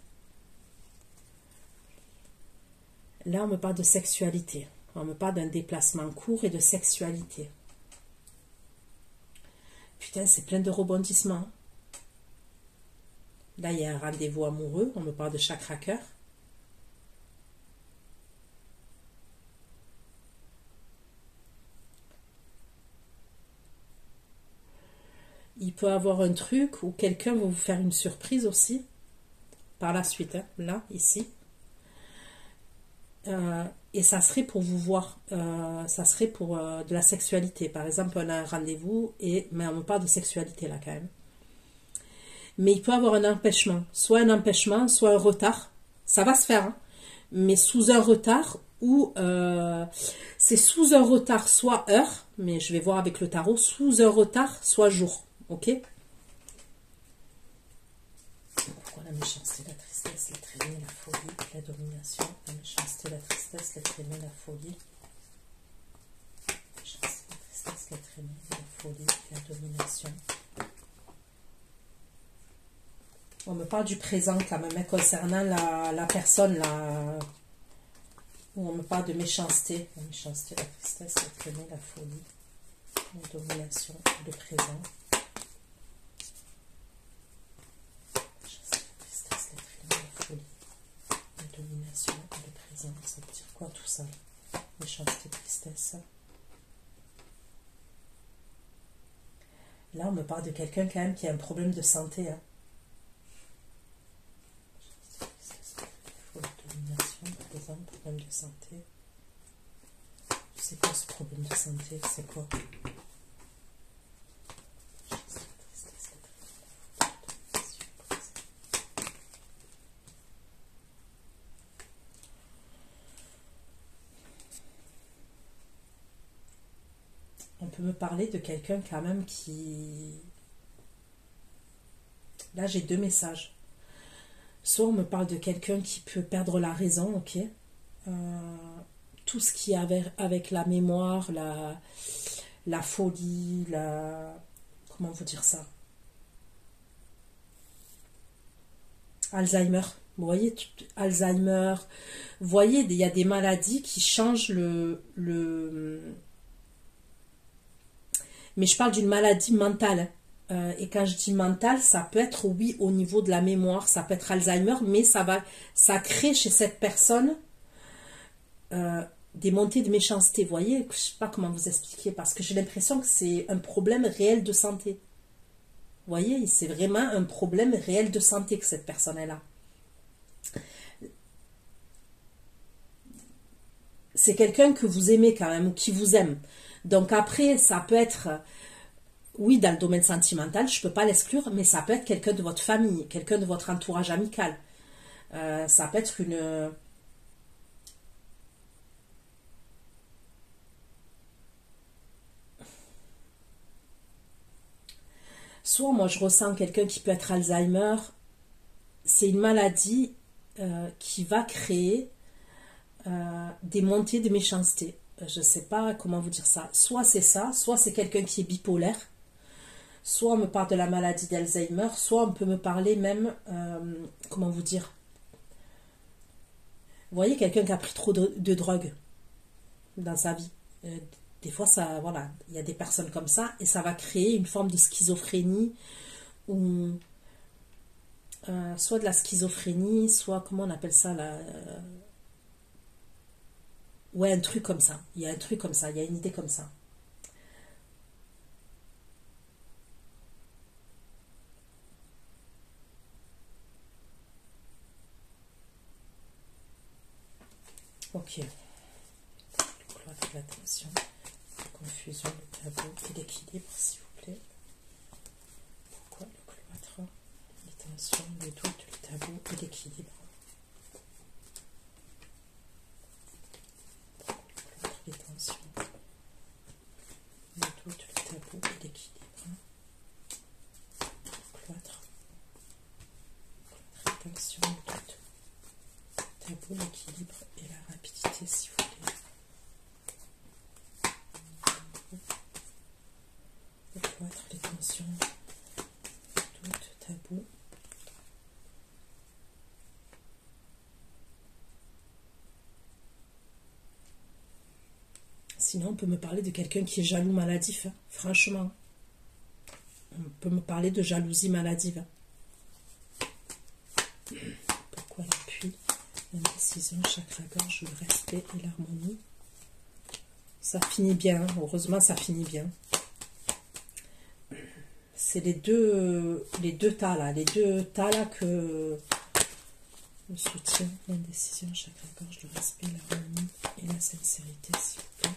Là, on me parle de sexualité. On me parle d'un déplacement court et de sexualité. Putain, c'est plein de rebondissements. Là, il y a un rendez-vous amoureux. On me parle de chakra cœur. Il peut avoir un truc où quelqu'un va vous faire une surprise aussi. Par la suite, hein, là, ici. Et ça serait pour vous voir, ça serait pour de la sexualité. Par exemple, on a un rendez-vous, mais on me parle de sexualité là quand même. Mais il peut avoir un empêchement, soit un retard. Ça va se faire, hein, mais sous un retard ou c'est sous un retard, soit heure, mais je vais voir avec le tarot, sous un retard, soit jour. Ok? Pourquoi la méchanceté, la tristesse, les traînées, la folie, la domination, la méchanceté, la tristesse, les traînées, la folie, la méchanceté, la tristesse, les traînées, la folie, la domination. On me parle du présent quand même, concernant la personne là, où on me parle de méchanceté, la méchanceté, la tristesse, les traînées, la folie, la domination, le présent. Domination, le présent, ça veut dire quoi tout ça? Méchanceté, tristesse. Là, on me parle de quelqu'un quand même qui a un problème de santé. Hein. Domination, présent, problème de santé. C'est quoi ce problème de santé? C'est quoi? On peut me parler de quelqu'un quand même qui... Là, j'ai deux messages. Soit on me parle de quelqu'un qui peut perdre la raison, ok. Tout ce qui est avec la mémoire, la folie, comment vous dire ça? Alzheimer. Vous voyez, Alzheimer. Vous voyez, il y a des maladies qui changent mais je parle d'une maladie mentale. Et quand je dis mentale, ça peut être, oui, au niveau de la mémoire, ça peut être Alzheimer, mais ça crée chez cette personne des montées de méchanceté. Vous voyez, je ne sais pas comment vous expliquer, parce que j'ai l'impression que c'est un problème réel de santé. Vous voyez, c'est vraiment un problème réel de santé que cette personne est là. C'est quelqu'un que vous aimez quand même, ou qui vous aime. Donc après, ça peut être, oui, dans le domaine sentimental, je ne peux pas l'exclure, mais ça peut être quelqu'un de votre famille, quelqu'un de votre entourage amical. Ça peut être une... Soit moi je ressens quelqu'un qui peut être Alzheimer, c'est une maladie qui va créer des montées de méchanceté. Je ne sais pas comment vous dire ça. Soit c'est ça, soit c'est quelqu'un qui est bipolaire, soit on me parle de la maladie d'Alzheimer, soit on peut me parler même, comment vous dire, vous voyez, quelqu'un qui a pris trop de drogue dans sa vie. Des fois, ça, voilà, il y a des personnes comme ça, et ça va créer une forme de schizophrénie, ou soit de la schizophrénie, soit, comment on appelle ça, là, ouais, un truc comme ça. Il y a un truc comme ça, il y a une idée comme ça. Ok. L'attention. confusion, le tabou et l'équilibre, s'il vous plaît. Pourquoi le cloître, les tensions, les doutes, le tabou et l'équilibre? Les tensions, les doutes, le tabou et l'équilibre. Cloître, les tensions, le doute, le tabou, l'équilibre et la rapidité, s'il vous plaît. Le cloître, les tensions, le doute, tabou. Sinon, on peut me parler de quelqu'un qui est jaloux maladif, hein, franchement. On peut me parler de jalousie maladive. Pourquoi l'appui, l'indécision, chakra-gorge, le respect et l'harmonie? Ça finit bien, heureusement ça finit bien. C'est les deux tas là, que le soutien, l'indécision, chakra-gorge, le respect, l'harmonie et la sincérité, s'il vous plaît.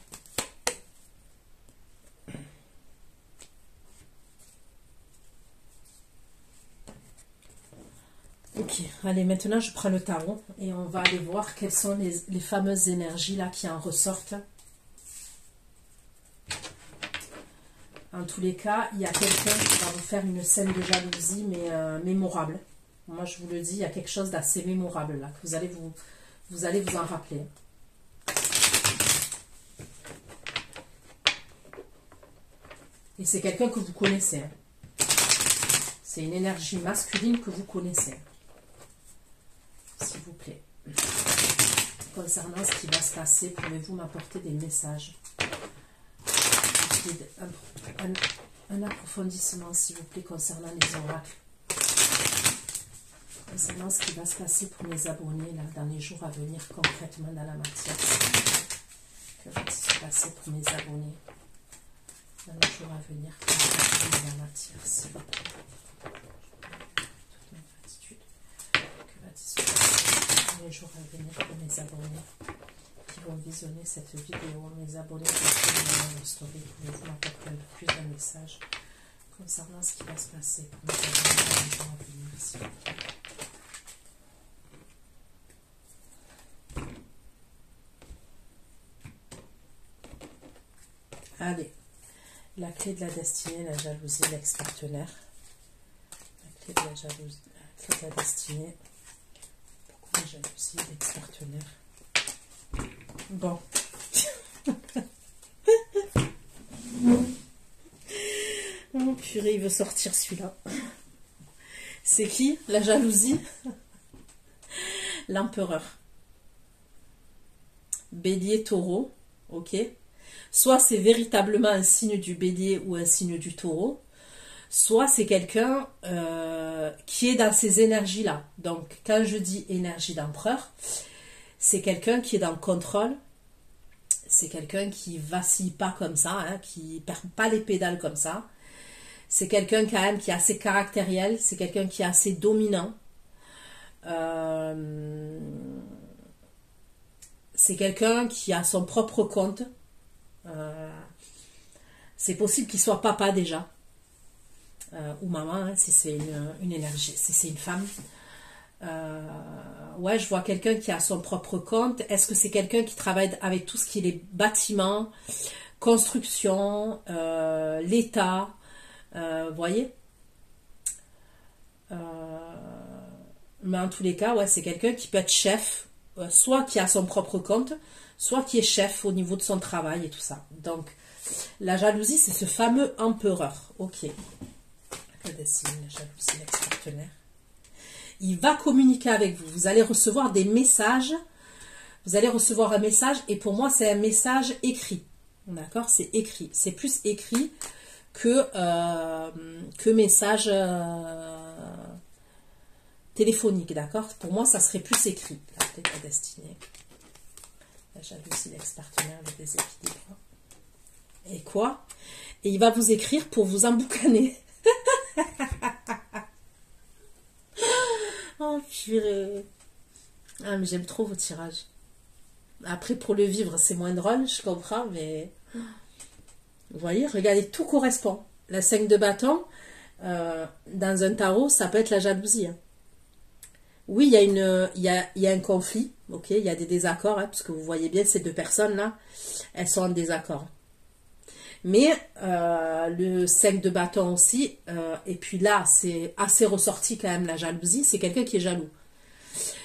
Ok, allez, maintenant je prends le tarot et on va aller voir quelles sont les fameuses énergies là qui en ressortent. En tous les cas, il y a quelqu'un qui va vous faire une scène de jalousie, mais mémorable. Moi, je vous le dis, il y a quelque chose d'assez mémorable là, que vous allez vous en rappeler. Et c'est quelqu'un que vous connaissez. Hein. C'est une énergie masculine que vous connaissez. S'il vous plaît. Concernant ce qui va se passer, pouvez-vous m'apporter des messages? Un approfondissement, s'il vous plaît, concernant les oracles. Concernant ce qui va se passer pour mes abonnés là, dans les jours à venir, concrètement dans la matière. Que va-t-il se passer pour mes abonnés dans les jours à venir, concrètement dans la matière, s'il vous plaît. Toute ma gratitude. Que va-t-il se passer dans les jours à venir pour mes abonnés qui vont visionner cette vidéo? Mes abonnés qui sont dans le story, pouvez-vous m'apporter un peu plus de messages concernant ce qui va se passer pour mes abonnés dans les jours à venir, s'il vous plaît. Allez, la clé de la destinée, la jalousie, l'ex-partenaire. La clé de la jalousie, la clé de la destinée. Pourquoi la jalousie, l'ex-partenaire? Bon. Oh purée, il veut sortir celui-là. C'est qui? La jalousie? L'empereur. Bélier, taureau. Ok. Soit c'est véritablement un signe du bélier ou un signe du taureau, soit c'est quelqu'un qui est dans ces énergies-là. Donc, quand je dis énergie d'empereur, c'est quelqu'un qui est dans le contrôle, c'est quelqu'un qui vacille pas comme ça, hein, qui perd pas les pédales comme ça. C'est quelqu'un quand même qui est assez caractériel, c'est quelqu'un qui est assez dominant. C'est quelqu'un qui a son propre compte. C'est possible qu'il soit papa déjà ou maman, hein, si c'est une énergie, si c'est une femme. Ouais, je vois quelqu'un qui a son propre compte. Est-ce que c'est quelqu'un qui travaille avec tout ce qui est les bâtiments, construction, l'État, voyez? Mais en tous les cas, ouais, c'est quelqu'un qui peut être chef, soit qui a son propre compte, soit qui est chef au niveau de son travail et tout ça. Donc, la jalousie, c'est ce fameux empereur. Ok. Que dessine la jalousie, l'ex-partenaire? Il va communiquer avec vous. Vous allez recevoir des messages. Vous allez recevoir un message. Et pour moi, c'est un message écrit. D'accord? C'est écrit. C'est plus écrit que message téléphonique. D'accord? Pour moi, ça serait plus écrit. La clé de la destinée. La jalousie, l'ex-partenaire, le déséquilibre. Et quoi? Et il va vous écrire pour vous emboucaner. Oh purée. Ah, mais j'aime trop vos tirages. Après, pour le vivre, c'est moins drôle, je comprends, mais Vous voyez, regardez, tout correspond. La 5 de bâton, dans un tarot, ça peut être la jalousie. Hein. Oui, il y a un conflit, ok, il y a des désaccords, hein, parce que vous voyez bien ces deux personnes-là, elles sont en désaccord. Mais le 5 de bâton aussi, et puis là, c'est assez ressorti quand même la jalousie, c'est quelqu'un qui est jaloux.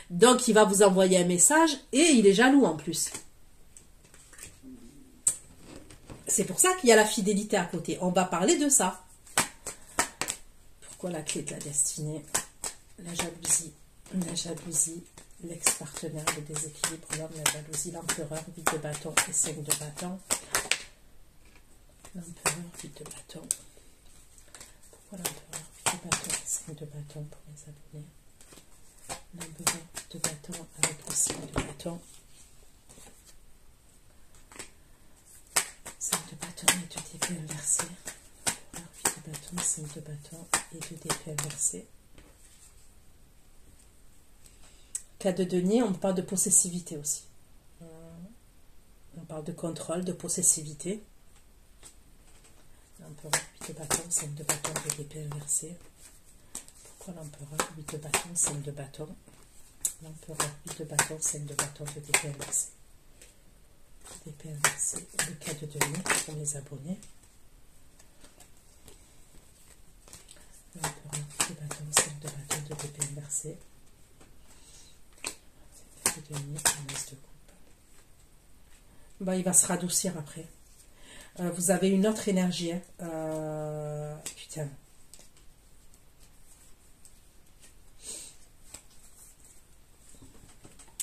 Donc, il va vous envoyer un message, et il est jaloux en plus. C'est pour ça qu'il y a la fidélité à côté. On va parler de ça. Pourquoi la clé de la destinée? La jalousie, l'ex-partenaire, le déséquilibre, l'homme, la jalousie, l'empereur, 8 de bâton et 5 de bâton. L'empereur, 8 de bâton. Pourquoi l'empereur, 8 de bâton et 5 de bâton pour les abonnés? L'empereur, 8 de bâton avec le 5 de bâton. 5 de bâton et 2 d'épée inversés. L'empereur, 8 de bâton, 5 de bâton et 2 d'épée inversés. 4 de denier, on parle de possessivité aussi. On parle de contrôle, de possessivité. L'empereur, 8 de bâton, 5 de bâton, 2 d'épée inversée. Pourquoi l'empereur, 8 de bâton, 5 de bâton? L'empereur, 8 de bâton, 5 de bâton, 2 d'épée inversée. D'épée inversée, le 4 de denier pour les abonnés. L'empereur, 8 de bâton, 5 de bâton, 2 d'épée inversée. Bah, il va se radoucir après. Vous avez une autre énergie. Hein. Putain.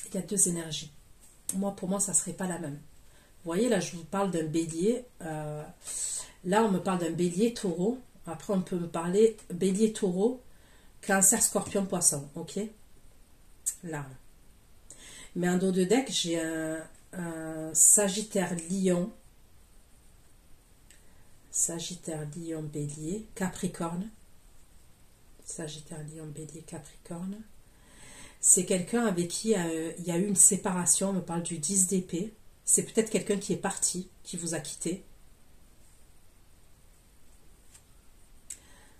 Il y a deux énergies. Pour moi, ça ne serait pas la même. Vous voyez, là, je vous parle d'un bélier. Là, on me parle d'un bélier taureau. Après, on peut me parler bélier taureau, cancer, scorpion, poisson. Ok? Là. Mais en dos de deck, j'ai un Sagittaire Lion. Sagittaire Lion Bélier, Capricorne. Sagittaire Lion Bélier, Capricorne. C'est quelqu'un avec qui il y a eu une séparation. On me parle du 10 d'épée. C'est peut-être quelqu'un qui est parti, qui vous a quitté.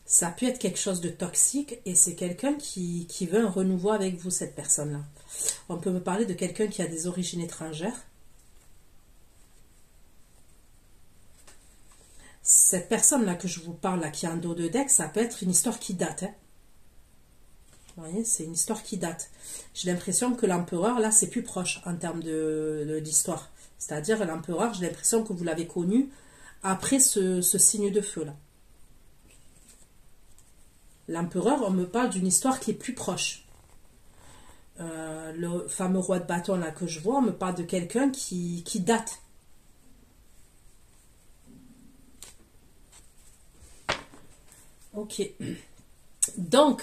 Ça peut être quelque chose de toxique et c'est quelqu'un qui veut un renouveau avec vous, cette personne-là. On peut me parler de quelqu'un qui a des origines étrangères. Cette personne-là que je vous parle, là, qui a un dos de deck, ça peut être une histoire qui date. Hein. Vous voyez, c'est une histoire qui date. J'ai l'impression que l'empereur, là, c'est plus proche en termes d'histoire. C'est-à-dire, l'empereur, j'ai l'impression que vous l'avez connu après ce signe de feu, là. L'empereur, on me parle d'une histoire qui est plus proche. Le fameux roi de bâton là que je vois, on me parle de quelqu'un qui date. Ok. Donc,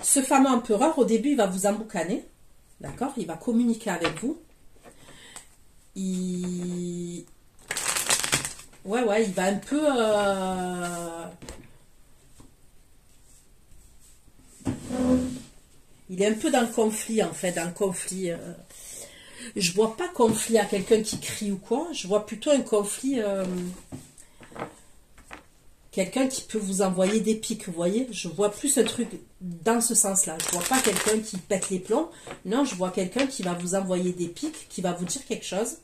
ce fameux empereur, au début, il va vous emboucaner. D'accord? Il va communiquer avec vous. Ouais, il va un peu... Il est un peu dans le conflit, en fait, dans le conflit. Je vois pas conflit à quelqu'un qui crie ou quoi. Je vois plutôt un conflit... quelqu'un qui peut vous envoyer des pics, vous voyez. Je vois plus un truc dans ce sens-là. Je vois pas quelqu'un qui pète les plombs. Non, je vois quelqu'un qui va vous envoyer des pics, qui va vous dire quelque chose.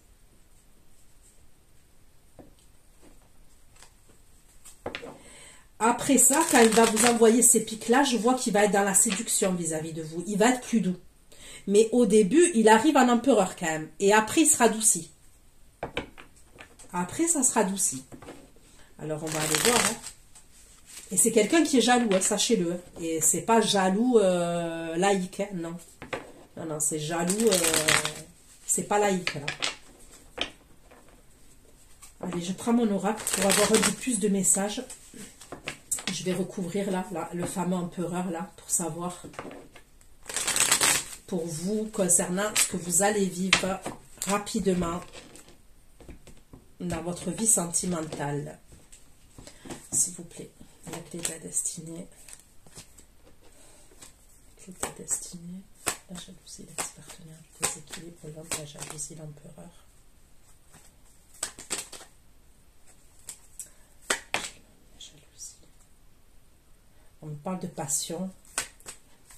Après ça, quand il va vous envoyer ces pics-là, je vois qu'il va être dans la séduction vis-à-vis de vous. Il va être plus doux. Mais au début, il arrive en empereur quand même. Et après, il se radoucit. Après, ça se radoucit. Alors, on va aller voir. Hein. Et c'est quelqu'un qui est jaloux, hein, sachez-le. Hein. Et c'est pas jaloux laïque, hein, non. Non, c'est jaloux... c'est pas laïque, là. Allez, je prends mon oracle pour avoir un peu plus de messages. Je vais recouvrir là, le fameux empereur là, pour savoir, pour vous, concernant ce que vous allez vivre rapidement dans votre vie sentimentale. S'il vous plaît, la clé de la destinée. La clé de la destinée, la jalousie, l'ex-partenaire, le déséquilibre, l'homme, la jalousie, l'empereur. On me parle de passion.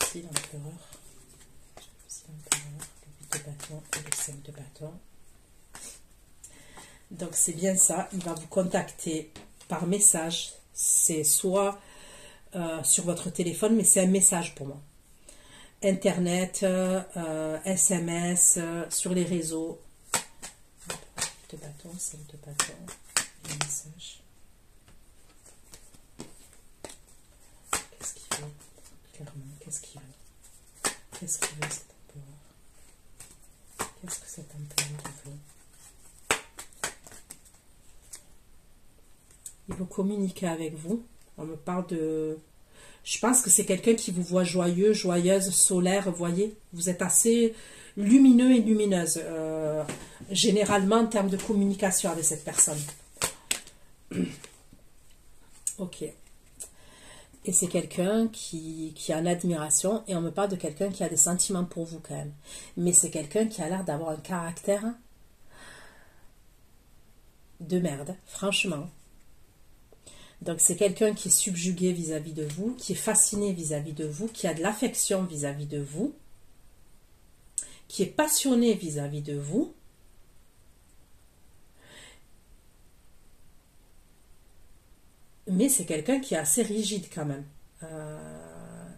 Ici, l'empereur. Ici, l'empereur, le 8 de bâton et le 5 de bâton. Donc, c'est bien ça. Il va vous contacter par message. C'est soit sur votre téléphone, mais c'est un message pour moi. Internet, SMS, sur les réseaux. De bâton, 5 de bâton, et message. Qu'est-ce qu'il veut? Clairement, qu'est-ce qu'il veut? Qu'est-ce qu'il veut cet empereur? Qu'est-ce que cet empereur veut? Il veut communiquer avec vous. On me parle de... Je pense que c'est quelqu'un qui vous voit joyeux, joyeuse, solaire, vous voyez. Vous êtes assez lumineux et lumineuse, généralement en termes de communication avec cette personne. Ok. Et c'est quelqu'un qui a l'admiration, et on me parle de quelqu'un qui a des sentiments pour vous quand même. Mais c'est quelqu'un qui a l'air d'avoir un caractère de merde, franchement. Donc c'est quelqu'un qui est subjugué vis-à-vis de vous, qui est fasciné vis-à-vis de vous, qui a de l'affection vis-à-vis de vous, qui est passionné vis-à-vis de vous. Mais c'est quelqu'un qui est assez rigide quand même.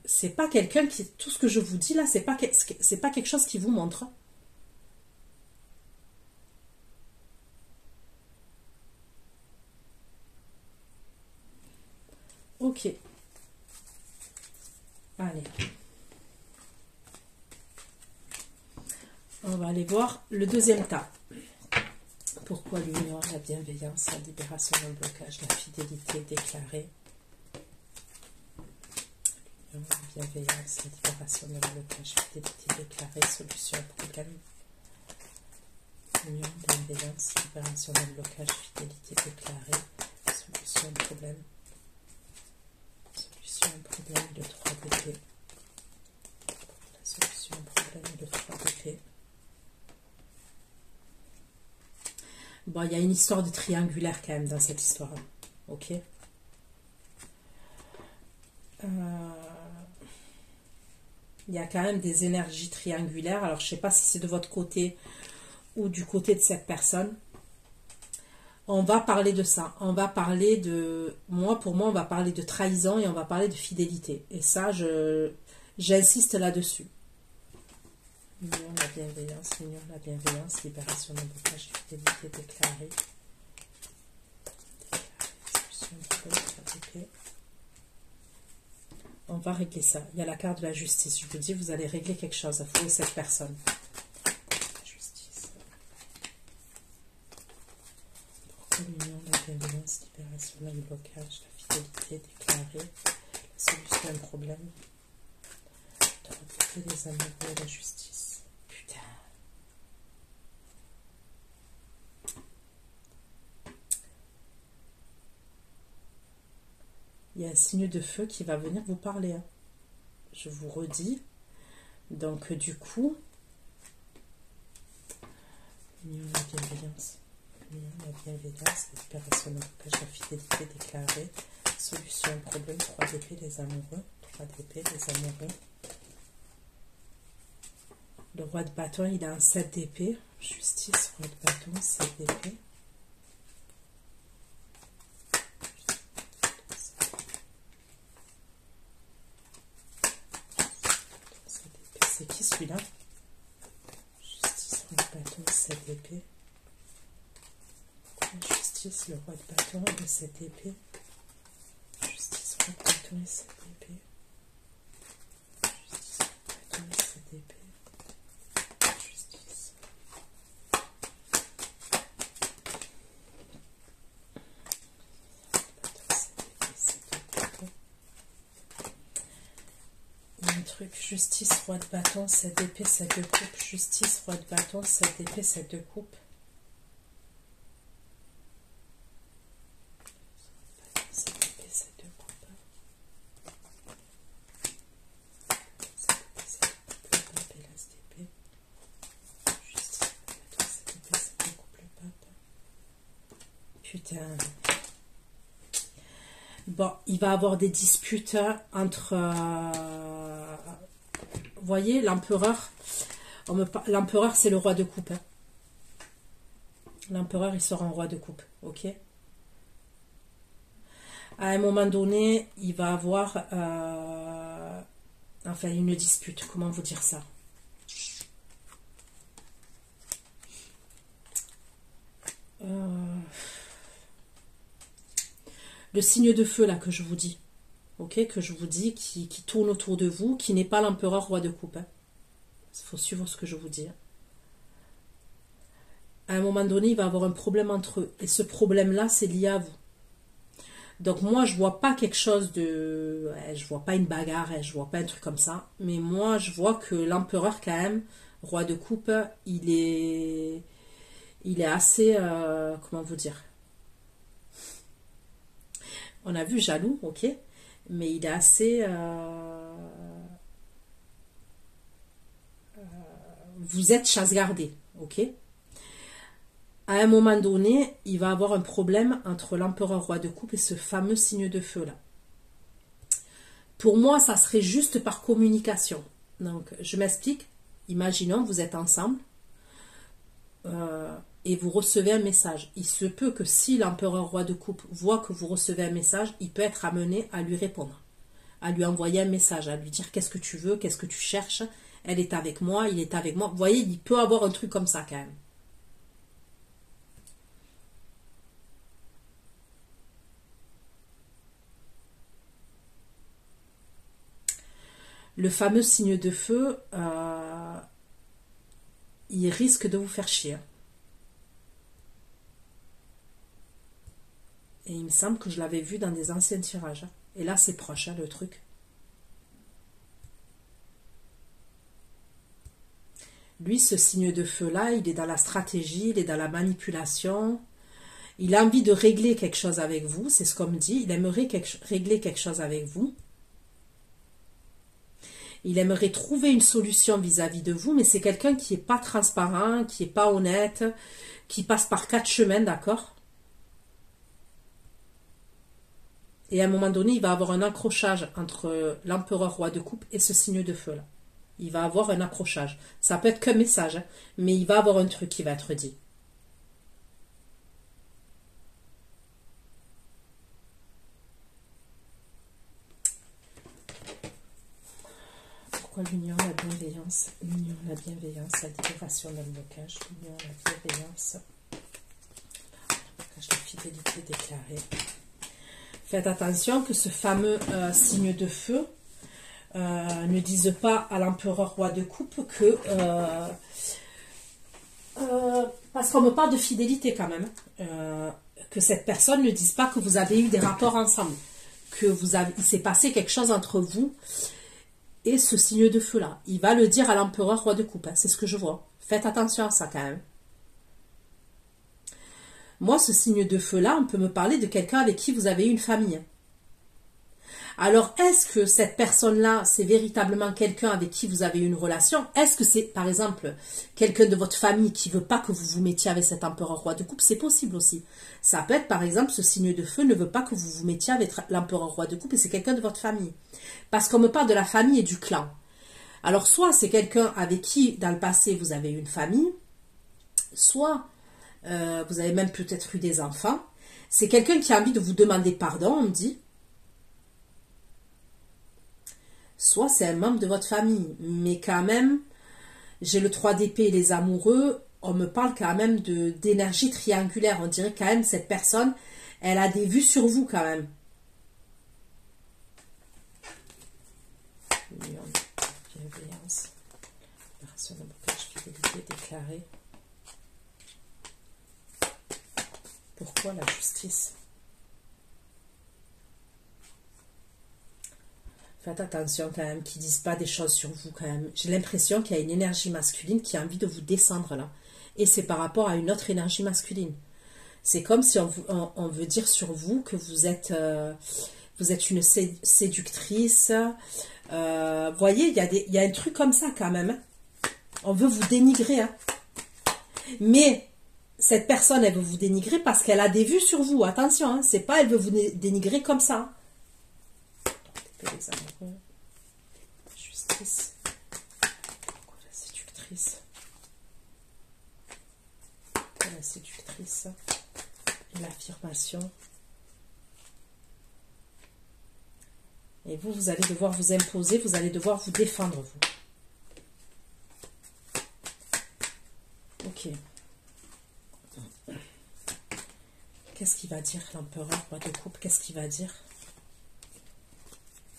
C'est pas quelqu'un qui... Tout ce que je vous dis là, c'est pas quelque chose qui vous montre. Ok. Allez. On va aller voir le deuxième tas. Pourquoi l'union, la bienveillance, la libération d'un blocage, la fidélité déclarée. L'union, la bienveillance, la libération d'un blocage, fidélité déclarée, solution au problème. Union, bienveillance, libération d'un blocage, fidélité déclarée, solution au problème. Solution au problème, le 3 d'épée. La solution au problème, le 3 d'épée. Bon, il y a une histoire de triangulaire quand même dans cette histoire. Ok. Il y a quand même des énergies triangulaires. Alors, je ne sais pas si c'est de votre côté ou du côté de cette personne. On va parler de ça. On va parler de... Pour moi, on va parler de trahison et on va parler de fidélité. Et ça, j'insiste là-dessus. L'union, la bienveillance, libération d'un blocage, fidélité déclarée. On va régler ça. Il y a la carte de la justice. Je vous dis, vous allez régler quelque chose. Il faut cette personne. La justice. Pourquoi l'union, la bienveillance, libération d'un blocage, la fidélité déclarée, la solution à un problème, de repousser les amoureux et la justice. Putain. Il y a un signe de feu qui va venir vous parler. Hein. Je vous redis. Donc, du coup, l'union, la bienveillance. L'union, la bienveillance, la libération d'un blocage, la fidélité déclarée, solution à un problème, 3 d'épée, les amoureux. 3 d'épée, les amoureux. Le roi de bâton, il a un 7 d'épée. Justice, roi de bâton, 7 d'épée. C'est qui celui-là? Justice, roi de bâton, 7 d'épée. Justice, le roi de bâton et 7 d'épée. Justice, roi de bâton et 7 d'épée. Justice, roi de bâton et 7 d'épée. Justice, roi de bâton, 7 d'épée, 7 de coupe. Justice, roi de bâton, 7 d'épée, 7 de coupe. 7 d'épée, 7 de coupe. 7 d'épée, 7 de coupe, le pape et l'as d'épée. Justice, roi de bâton, 7 d'épée, 7 de coupe, le pape. Putain. Bon, il va avoir des disputes entre... vous voyez, l'empereur. L'empereur, c'est le roi de coupe. Hein. L'empereur, il sera en roi de coupe. Ok. À un moment donné, il va avoir... enfin, une dispute. Comment vous dire ça? Le signe de feu, là, que je vous dis. Ok, que je vous dis, qui tourne autour de vous, qui n'est pas l'empereur roi de coupe. Hein. Il faut suivre ce que je vous dis. À un moment donné, il va avoir un problème entre eux. Et ce problème-là, c'est lié à vous. Donc moi, je vois pas quelque chose de... Ouais, je vois pas une bagarre, je vois pas un truc comme ça. Mais moi, je vois que l'empereur, quand même, roi de coupe, il est assez... comment vous dire? On a vu jaloux, ok? Mais il est assez... vous êtes chasse gardée, ok? À un moment donné, il va avoir un problème entre l'empereur roi de coupe et ce fameux signe de feu là. Pour moi, ça serait juste par communication. Donc, je m'explique. Imaginons, vous êtes ensemble et vous recevez un message. Il se peut que si l'empereur roi de coupe voit que vous recevez un message, il peut être amené à lui répondre, à lui envoyer un message, à lui dire qu'est-ce que tu veux, qu'est-ce que tu cherches, elle est avec moi, il est avec moi. Vous voyez, il peut avoir un truc comme ça quand même. Le fameux signe de feu, il risque de vous faire chier. Et il me semble que je l'avais vu dans des anciens tirages. Et là, c'est proche, hein, le truc. Lui, ce signe de feu-là, il est dans la stratégie, il est dans la manipulation. Il a envie de régler quelque chose avec vous, c'est ce qu'on me dit. Il aimerait régler quelque chose avec vous. Il aimerait trouver une solution vis-à-vis de vous, mais c'est quelqu'un qui n'est pas transparent, qui n'est pas honnête, qui passe par 4 chemins, d'accord? Et à un moment donné, il va avoir un accrochage entre l'empereur roi de coupe et ce signe de feu-là. Il va avoir un accrochage. Ça peut être qu'un message, hein, mais il va avoir un truc qui va être dit. Pourquoi l'union, la bienveillance? L'union, la bienveillance, la libération d'un blocage. L'union, la bienveillance. Blocage de fidélité déclaré. Faites attention que ce fameux signe de feu ne dise pas à l'empereur roi de coupe que... parce qu'on me parle de fidélité quand même. Que cette personne ne dise pas que vous avez eu des rapports ensemble. Il s'est passé quelque chose entre vous et ce signe de feu là. Il va le dire à l'empereur roi de coupe. Hein, c'est ce que je vois. Faites attention à ça quand même. Moi, ce signe de feu-là, on peut me parler de quelqu'un avec qui vous avez eu une famille. Alors, est-ce que cette personne-là, c'est véritablement quelqu'un avec qui vous avez eu une relation? Est-ce que c'est, par exemple, quelqu'un de votre famille qui ne veut pas que vous vous mettiez avec cet empereur roi de coupe? C'est possible aussi. Ça peut être, par exemple, ce signe de feu ne veut pas que vous vous mettiez avec l'empereur roi de coupe et c'est quelqu'un de votre famille. Parce qu'on me parle de la famille et du clan. Alors, soit c'est quelqu'un avec qui, dans le passé, vous avez eu une famille, soit... vous avez même peut-être eu des enfants. C'est quelqu'un qui a envie de vous demander pardon, on me dit. Soit c'est un membre de votre famille. Mais quand même, j'ai le 3 d'épée et les amoureux. On me parle quand même d'énergie triangulaire. On dirait quand même cette personne, elle a des vues sur vous quand même. Bienveillance. Opération de blocage, fidélité déclarée. Pourquoi la justice? Faites attention quand même qu'ils ne disent pas des choses sur vous quand même. J'ai l'impression qu'il y a une énergie masculine qui a envie de vous descendre là. Et c'est par rapport à une autre énergie masculine. C'est comme si on veut dire sur vous que vous êtes une séductrice. Vous voyez, il y a un truc comme ça quand même. Hein. On veut vous dénigrer. Hein. Mais... cette personne, elle veut vous dénigrer parce qu'elle a des vues sur vous. Attention, hein, c'est pas elle veut vous dénigrer comme ça. séductrice. Pourquoi la séductrice? Pourquoi la séductrice? Et l'affirmation. Et vous, vous allez devoir vous imposer, vous allez devoir vous défendre, vous. Ok. Qu'est-ce qu'il va dire, l'empereur, roi de coupe? Qu'est-ce qu'il va dire?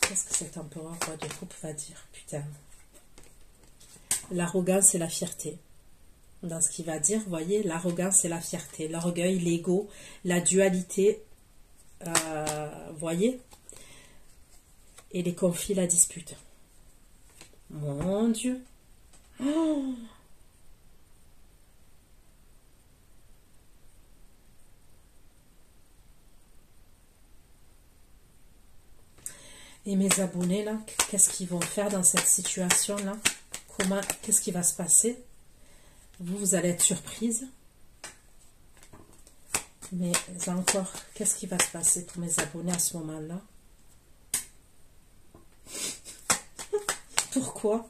Qu'est-ce que cet empereur, roi de coupe, va dire? Putain. L'arrogance et la fierté. Dans ce qu'il va dire, vous voyez, l'arrogance et la fierté. L'orgueil, l'ego, la dualité. Vous voyez? Et les conflits, la dispute. Mon Dieu. Oh. Et mes abonnés, là, qu'est-ce qu'ils vont faire dans cette situation-là? Qu'est-ce qui va se passer? Vous allez être surprise. Mais encore, qu'est-ce qui va se passer pour mes abonnés à ce moment-là? Pourquoi?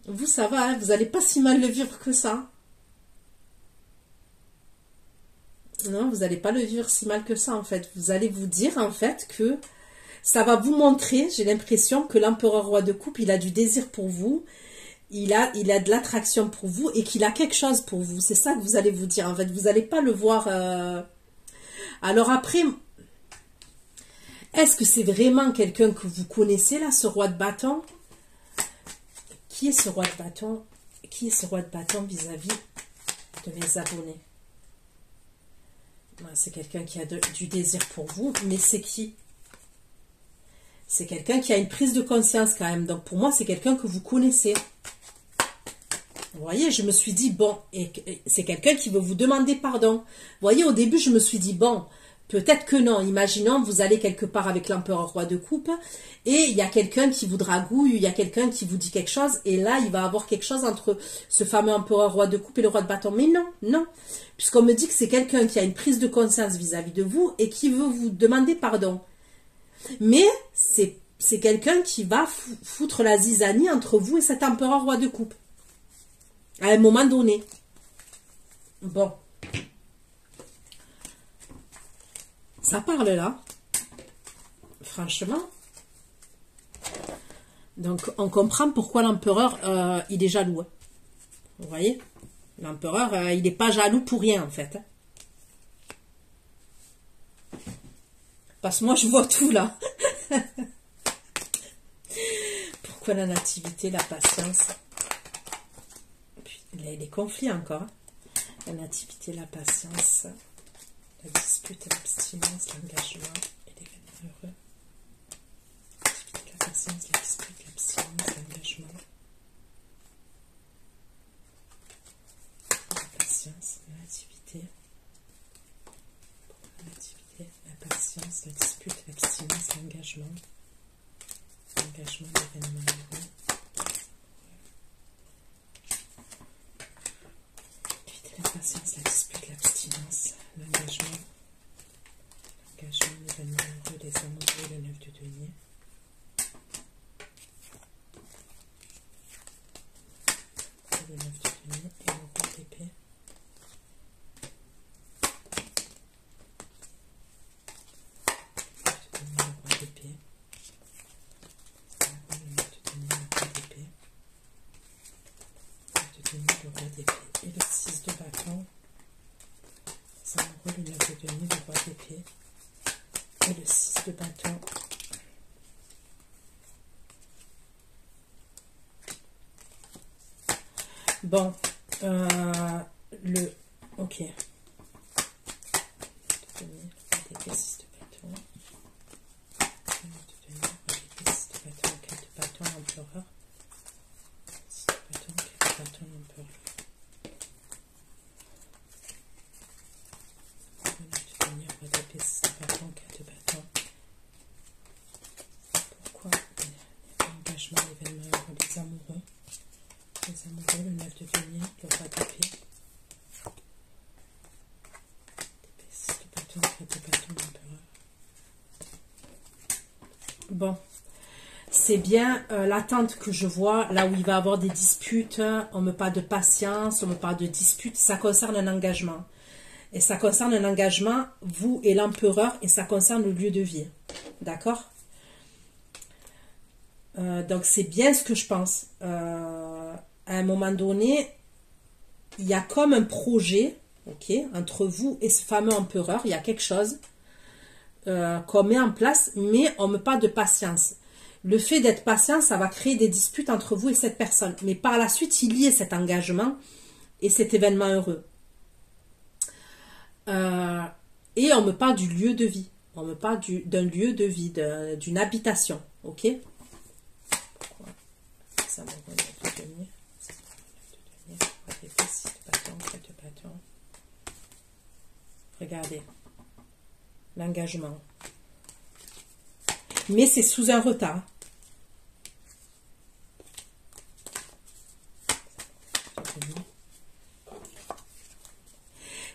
Vous, ça va, hein, vous n'allez pas si mal le vivre que ça. Non, vous n'allez pas le vivre si mal que ça, en fait. Vous allez vous dire, en fait, que ça va vous montrer, j'ai l'impression, que l'empereur roi de coupe, il a du désir pour vous. Il a de l'attraction pour vous et qu'il a quelque chose pour vous. C'est ça que vous allez vous dire. En fait, vous n'allez pas le voir. Alors après, est-ce que c'est vraiment quelqu'un que vous connaissez, là, ce roi de bâton? Qui est ce roi de bâton? Qui est ce roi de bâton vis-à-vis de mes abonnés? C'est quelqu'un qui a du désir pour vous, mais c'est qui? C'est quelqu'un qui a une prise de conscience quand même. Donc pour moi, c'est quelqu'un que vous connaissez. Vous voyez, je me suis dit, bon, et c'est quelqu'un qui veut vous demander pardon. Vous voyez, au début, je me suis dit, bon, peut-être que non. Imaginons, vous allez quelque part avec l'empereur roi de coupe, et il y a quelqu'un qui vous dragouille, il y a quelqu'un qui vous dit quelque chose, et là, il va avoir quelque chose entre ce fameux empereur roi de coupe et le roi de bâton. Mais non, non. Puisqu'on me dit que c'est quelqu'un qui a une prise de conscience vis-à-vis de vous, et qui veut vous demander pardon. Mais c'est quelqu'un qui va foutre la zizanie entre vous et cet empereur roi de coupe. À un moment donné. Bon. Ça parle là. Franchement. Donc, on comprend pourquoi l'empereur, il est jaloux. Vous voyez? L'empereur, il n'est pas jaloux pour rien, en fait. Parce que moi, je vois tout, là. Pourquoi la nativité, la patience? Les conflits encore. La nativité, la patience, la dispute, l'abstinence, l'engagement et l'événement heureux. La patience, la dispute, l'abstinence, l'engagement. La patience, la nativité. La nativité, la patience, la dispute, l'abstinence, l'engagement. L'engagement, l'événement heureux. La patience, la dispute, l'abstinence, l'engagement, l'événement heureux, les amoureux, le 9 de denier. Le 9 de denier et le roi d'épée. Le roi d'épée. Le 9 de denier, le roi d'épée. Le 9 de denier, le roi d'épée. Et le 6 de bâton, ça amoureux, le 9 de denier, le roi d'épée, et le 6 de bâton. Bon, ok. 9 de denier, le roi d'épée, 6 de bâton. 9 de denier, le roi d'épée, 6 de bâton, 4 de bâton, l'empereur. 6 de bâton, 4 de bâton, l'empereur. Roi d'épée, 6 de bâton, 4 de bâton. Pourquoi l'engagement, l'événement heureux, les amoureux, Les amoureux, le 9 de denier, le roi d'épée. Le bâton, le bâton, l'empereur. Bon. C'est bien l'attente que je vois, là où il va y avoir des disputes, on me parle de patience, on me parle de disputes, ça concerne un engagement. Et ça concerne un engagement, vous et l'empereur, et ça concerne le lieu de vie. D'accord? Donc c'est bien ce que je pense. À un moment donné, il y a comme un projet, ok, entre vous et ce fameux empereur, il y a quelque chose qu'on met en place, mais on me parle de patience. Le fait d'être patient, ça va créer des disputes entre vous et cette personne. Mais par la suite, il y a cet engagement et cet événement heureux. Et on me parle du lieu de vie. On me parle d'un lieu de vie, d'une habitation. Ok? Pourquoi ça me rend de tenir? Regardez. L'engagement. Mais c'est sous un retard.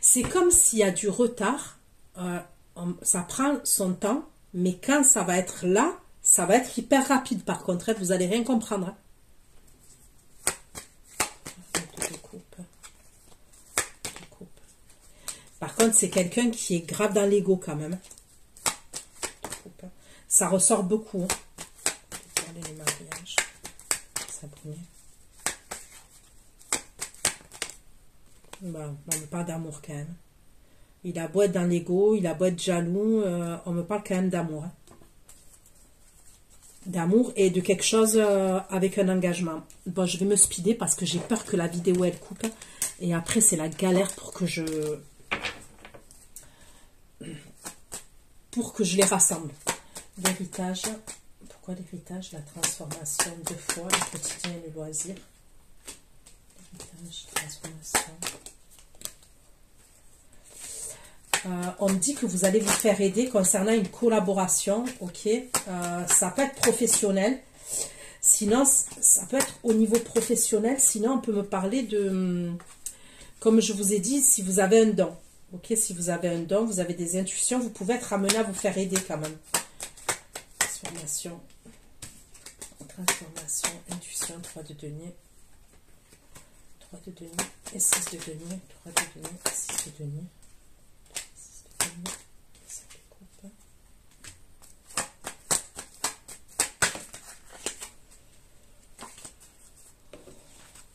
C'est comme s'il y a du retard, ça prend son temps, mais quand ça va être là, ça va être hyper rapide. Par contre, vous n'allez rien comprendre. Par contre, c'est quelqu'un qui est grave dans l'ego quand même. Ça ressort beaucoup. Les mariages. Bon, on me parle d'amour quand même. Il a beau être dans l'ego, il a beau être jaloux, on me parle quand même d'amour. Hein. D'amour et de quelque chose avec un engagement. Bon, je vais me speeder parce que j'ai peur que la vidéo elle coupe. Et après, c'est la galère pour que je les rassemble. L'héritage. Pourquoi l'héritage? La transformation, 2 fois, le quotidien et le loisir. L'héritage, transformation. On me dit que vous allez vous faire aider concernant une collaboration, ok, ça peut être professionnel, sinon ça peut être au niveau professionnel, sinon on peut me parler de, comme je vous ai dit, si vous avez un don, ok, si vous avez un don, vous avez des intuitions, vous pouvez être amené à vous faire aider quand même. Transformation, intuition, 3 de denier, 3 de denier et 6 de denier, 3 de denier et 6 de denier.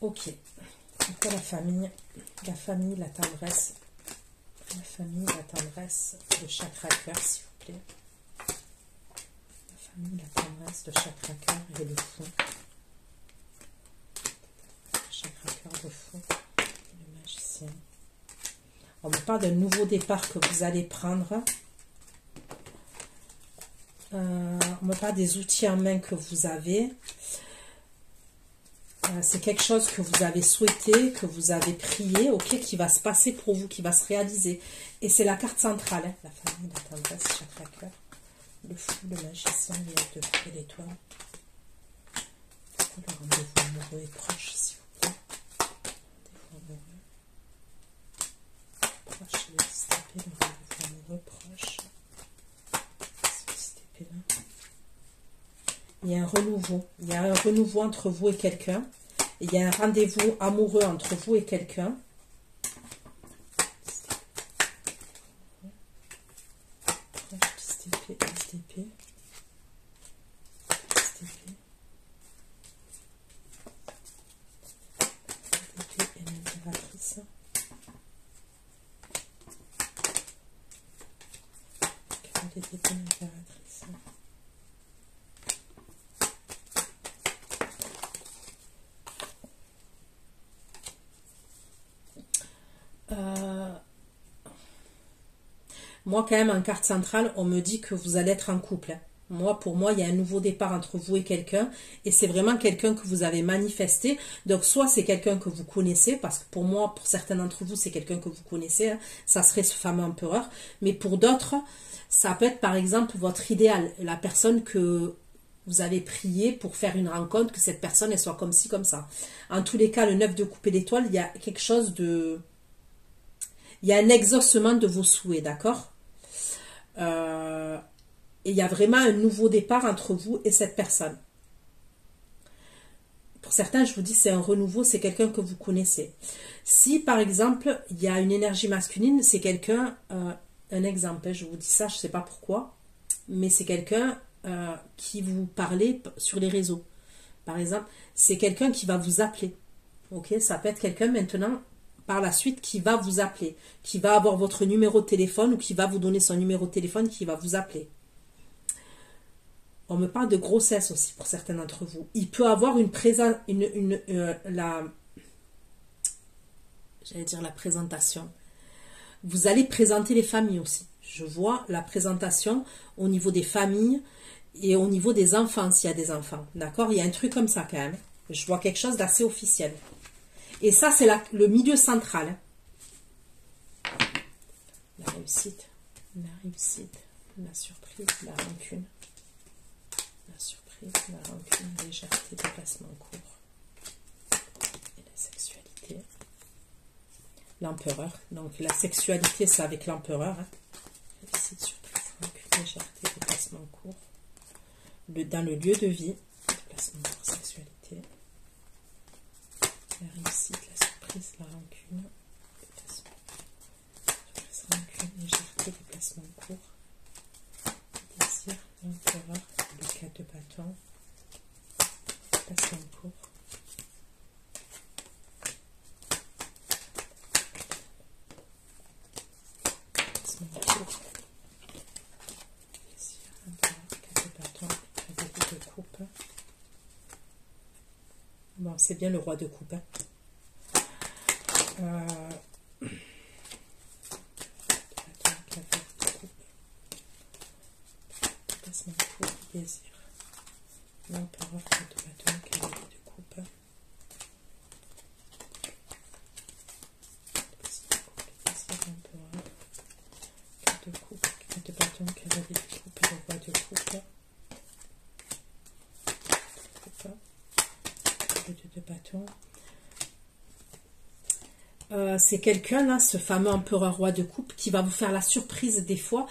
Ok. Pourquoi la famille, la tendresse, le chakra cœur, s'il vous plaît. La famille, la tendresse, le chakra cœur et le fond. Le chakra cœur, le fond, et le magicien. On me parle d'un nouveau départ que vous allez prendre. On me parle des outils en main que vous avez. C'est quelque chose que vous avez souhaité, que vous avez prié, ok, qui va se passer pour vous, qui va se réaliser. Et c'est la carte centrale, hein, la famille, la tendresse, chakra cœur, le fou, le magicien, le de l'étoile. Le rendez-vous amoureux et proche, s'il vous plaît. Rendez-vous amoureux. Proche, le rendez-vous amoureux, proche. Il y a un renouveau. Il y a un renouveau entre vous et quelqu'un. Il y a un rendez-vous amoureux entre vous et quelqu'un. Moi, quand même, en carte centrale, on me dit que vous allez être en couple. Moi, pour moi, il y a un nouveau départ entre vous et quelqu'un. Et c'est vraiment quelqu'un que vous avez manifesté. Donc, soit c'est quelqu'un que vous connaissez, parce que pour moi, pour certains d'entre vous, c'est quelqu'un que vous connaissez. Hein, ça serait ce fameux empereur. Mais pour d'autres, ça peut être, par exemple, votre idéal. La personne que Vous avez prié pour faire une rencontre, que cette personne, elle soit comme ci, comme ça. En tous les cas, le 9 de coupe et d'étoile, il y a quelque chose de... Il y a un exaucement de vos souhaits, d'accord? Et il y a vraiment un nouveau départ entre vous et cette personne. Pour certains, je vous dis, c'est un renouveau, c'est quelqu'un que vous connaissez. Si, par exemple, il y a une énergie masculine, c'est quelqu'un, un exemple, je vous dis ça, je ne sais pas pourquoi, mais c'est quelqu'un qui vous parlait sur les réseaux. Par exemple, c'est quelqu'un qui va vous appeler. Ok, ça peut être quelqu'un maintenant, par la suite, qui va vous appeler, qui va avoir votre numéro de téléphone ou qui va vous donner son numéro de téléphone, qui va vous appeler. On me parle de grossesse aussi pour certains d'entre vous. Il peut avoir une présence, la présentation. Vous allez présenter les familles aussi. Je vois la présentation au niveau des familles et au niveau des enfants, s'il y a des enfants. D'accord? Il y a un truc comme ça quand même. Je vois quelque chose d'assez officiel. Et ça, c'est le milieu central. La réussite, la surprise, la rancune. La surprise, la rancune, la légèreté, déplacement court. Et la sexualité. L'empereur. Donc la sexualité, c'est avec l'empereur. Hein. Réussite, surprise, rancune, légèreté, déplacement court. Dans le lieu de vie, déplacement court, sexualité. La réussite, la surprise, la rancune. Déplacement. Surprise, rancune, légèreté, déplacement court. Désir, l'empereur. Le 4 de bâton, déplacement court, déplacement court, ici, l'empereur, 4 de bâton, cavalier de coupe. Bon, c'est bien le roi de coupe. Désir. L'empereur, 4 de bâton, cavalier de coupe. Désir, l'empereur, 4 de coupe, 4 de bâton, cavalier de coupe, le roi de coupe. Le 2 de bâton. C'est quelqu'un là, ce fameux empereur roi de coupe, qui va vous faire la surprise des fois.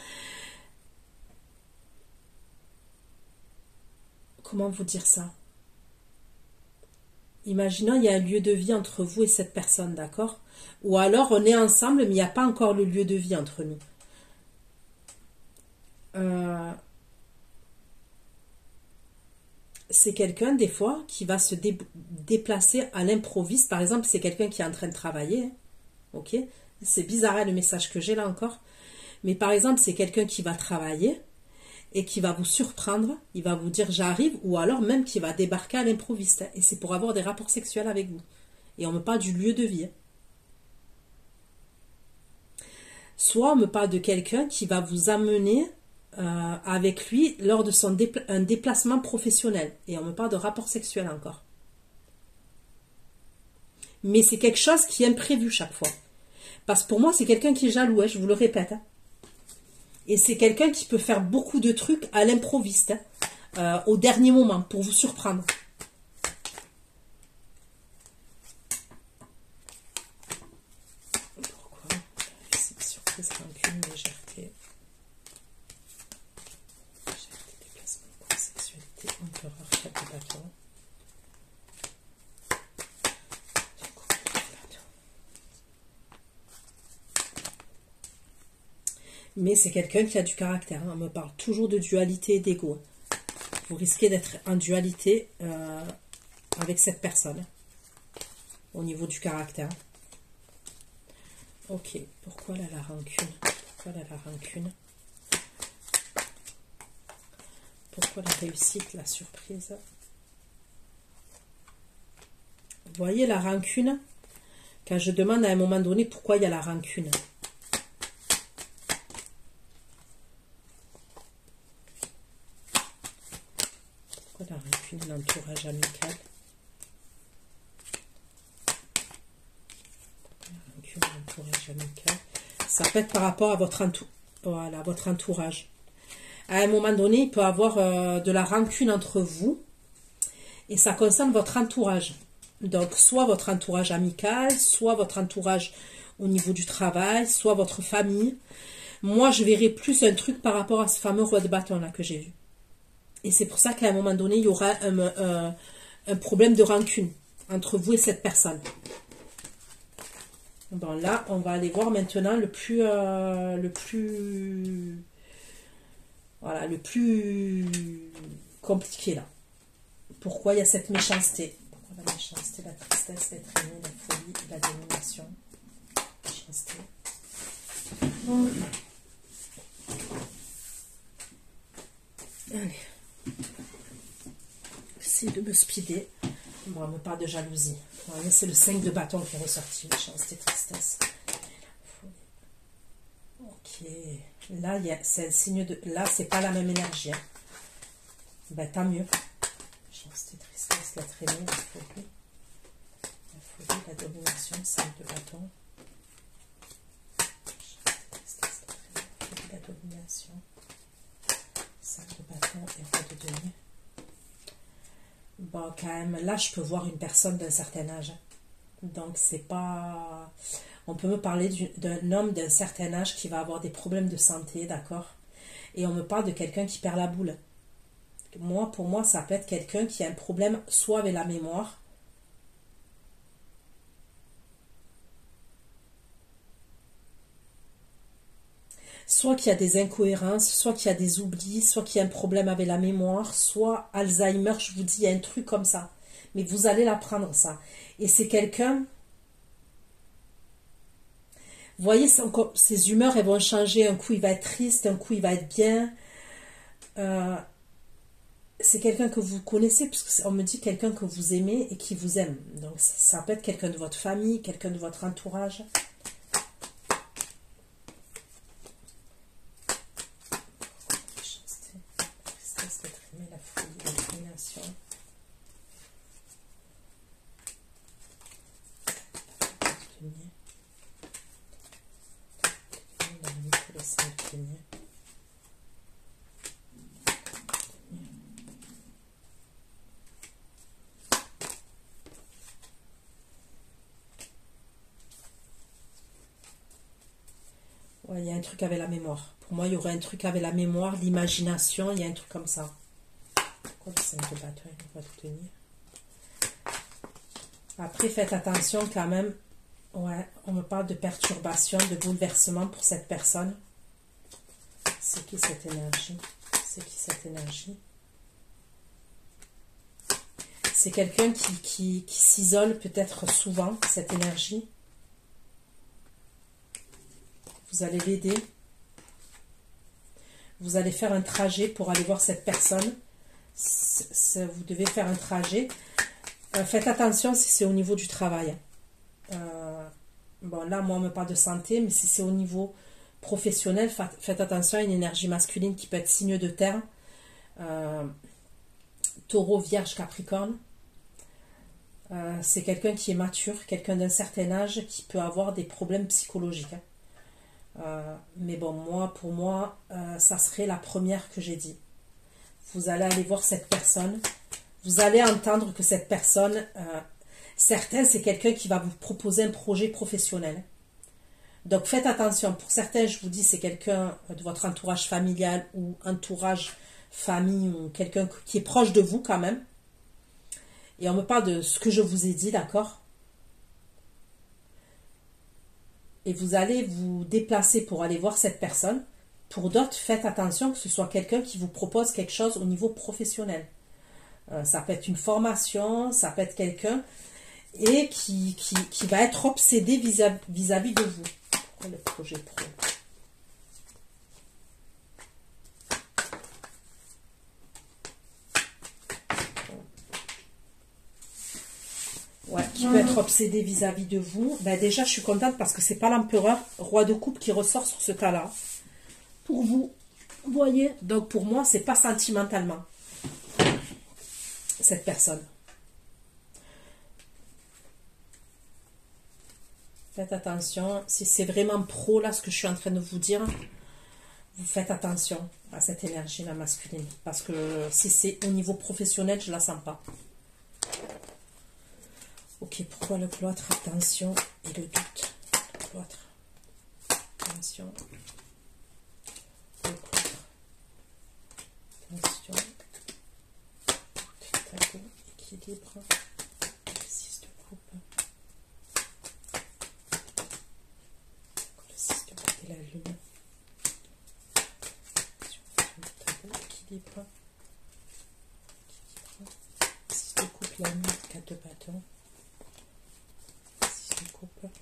Comment vous dire ça? Imaginons, il y a un lieu de vie entre vous et cette personne, d'accord? Ou alors, on est ensemble, mais il n'y a pas encore le lieu de vie entre nous. C'est quelqu'un, des fois, qui va se déplacer à l'improviste. Par exemple, c'est quelqu'un qui est en train de travailler. Hein, ok? C'est bizarre, le message que j'ai là encore. Mais par exemple, c'est quelqu'un qui va travailler et qui va vous surprendre, il va vous dire j'arrive, ou alors même qui va débarquer à l'improviste, et c'est pour avoir des rapports sexuels avec vous. Et on me parle du lieu de vie. Soit on me parle de quelqu'un qui va vous amener avec lui lors de un déplacement professionnel, et on me parle de rapports sexuels encore. Mais c'est quelque chose qui est imprévu chaque fois. Parce que pour moi, c'est quelqu'un qui est jaloux, hein, je vous le répète. Hein. Et c'est quelqu'un qui peut faire beaucoup de trucs à l'improviste, hein, au dernier moment, pour vous surprendre. Pourquoi? Surprise, rancune, légèreté. Légèreté, déplacement, court, sexualité, empereur, 4 de bâton. Mais c'est quelqu'un qui a du caractère. Hein. On me parle toujours de dualité et d'ego. Vous risquez d'être en dualité avec cette personne. Au niveau du caractère. Ok. Pourquoi là la rancune? Pourquoi là la rancune? Pourquoi la réussite, la surprise? Vous voyez la rancune? Quand je demande à un moment donné pourquoi il y a la rancune. La rancune, l'entourage amical. La rancune, l'entourage amical. Ça peut être par rapport à votre entourage. À un moment donné, il peut y avoir de la rancune entre vous. Et ça concerne votre entourage. Donc, soit votre entourage amical, soit votre entourage au niveau du travail, soit votre famille. Moi, je verrais plus un truc par rapport à ce fameux roi de bâton là que j'ai vu. Et c'est pour ça qu'à un moment donné, il y aura un problème de rancune entre vous et cette personne. Bon, là, on va aller voir maintenant voilà, le plus compliqué là. Pourquoi il y a cette méchanceté? Pourquoi la méchanceté, la tristesse, l'être aimé, la folie, la domination? Méchanceté. Allez. Essayez de me speeder. Bon, on me parle de jalousie. Ouais, c'est le 5 de bâton qui est ressorti. Méchanceté, tristesse. Ok. Là, c'est un signe de... Là, c'est pas la même énergie. Hein. Ben, tant mieux. Méchanceté, tristesse, l'être aimé, la folie. La folie, la domination, 5 de bâton. Méchanceté, tristesse, l'être aimé, la folie, la domination. 5 de bâton et roi de denier. Bon, quand même, là, je peux voir une personne d'un certain âge. Donc, c'est pas... On peut me parler d'un homme d'un certain âge qui va avoir des problèmes de santé, d'accord? Et on me parle de quelqu'un qui perd la boule. Moi, pour moi, ça peut être quelqu'un qui a un problème soit avec la mémoire, soit qu'il y a des incohérences, soit qu'il y a des oublis, soit qu'il y a un problème avec la mémoire, soit Alzheimer, je vous dis, il y a un truc comme ça. Mais vous allez l'apprendre, ça. Et c'est quelqu'un... Vous voyez, ses humeurs, elles vont changer. Un coup, il va être triste, un coup, il va être bien. C'est quelqu'un que vous connaissez, puisqu'on me dit quelqu'un que vous aimez et qui vous aime. Donc, ça peut être quelqu'un de votre famille, quelqu'un de votre entourage. Ouais, il y a un truc avec la mémoire. Pour moi, il y aurait un truc avec la mémoire, l'imagination, il y a un truc comme ça. Pourquoi le 5 de bâton, il va tout tenir? Après, faites attention quand même. Ouais, on me parle de perturbation, de bouleversement pour cette personne. C'est qui cette énergie? C'est qui cette énergie? C'est quelqu'un qui s'isole peut-être souvent, cette énergie. Vous allez l'aider. Vous allez faire un trajet pour aller voir cette personne. Vous devez faire un trajet. Faites attention si c'est au niveau du travail. Bon, là, moi, on me parle de santé, mais si c'est au niveau professionnel, faites attention à une énergie masculine qui peut être signe de terre. Taureau, Vierge, Capricorne. C'est quelqu'un qui est mature, quelqu'un d'un certain âge qui peut avoir des problèmes psychologiques. Mais bon, pour moi, ça serait la première que j'ai dit. Vous allez aller voir cette personne. Vous allez entendre que cette personne, certains, c'est quelqu'un qui va vous proposer un projet professionnel. Donc faites attention. Pour certains, je vous dis, c'est quelqu'un de votre entourage familial ou entourage famille ou quelqu'un qui est proche de vous quand même. Et on me parle de ce que je vous ai dit, d'accord? Et vous allez vous déplacer pour aller voir cette personne. Pour d'autres, faites attention que ce soit quelqu'un qui vous propose quelque chose au niveau professionnel. Ça peut être une formation, ça peut être quelqu'un et qui va être obsédé vis-à-vis de vous. Pourquoi le projet pro? Ouais, qui peut être obsédé vis-à-vis de vous. Ben déjà, je suis contente parce que c'est pas l'empereur, roi de coupe qui ressort sur ce tas-là. Pour vous, vous voyez. Donc pour moi, c'est pas sentimentalement cette personne. Faites attention, si c'est vraiment pro là ce que je suis en train de vous dire, vous faites attention à cette énergie-là masculine. Parce que si c'est au niveau professionnel, je ne la sens pas. Ok, pourquoi le cloître? Attention et le doute. Le cloître. Attention. Le cloître. Attention. Tabou, équilibre. Le 6 de coupe. Le 6 de coupe et la lune. Tabou, équilibre. 6 de coupe, la lune, 4 de bâton. 6 de coupe.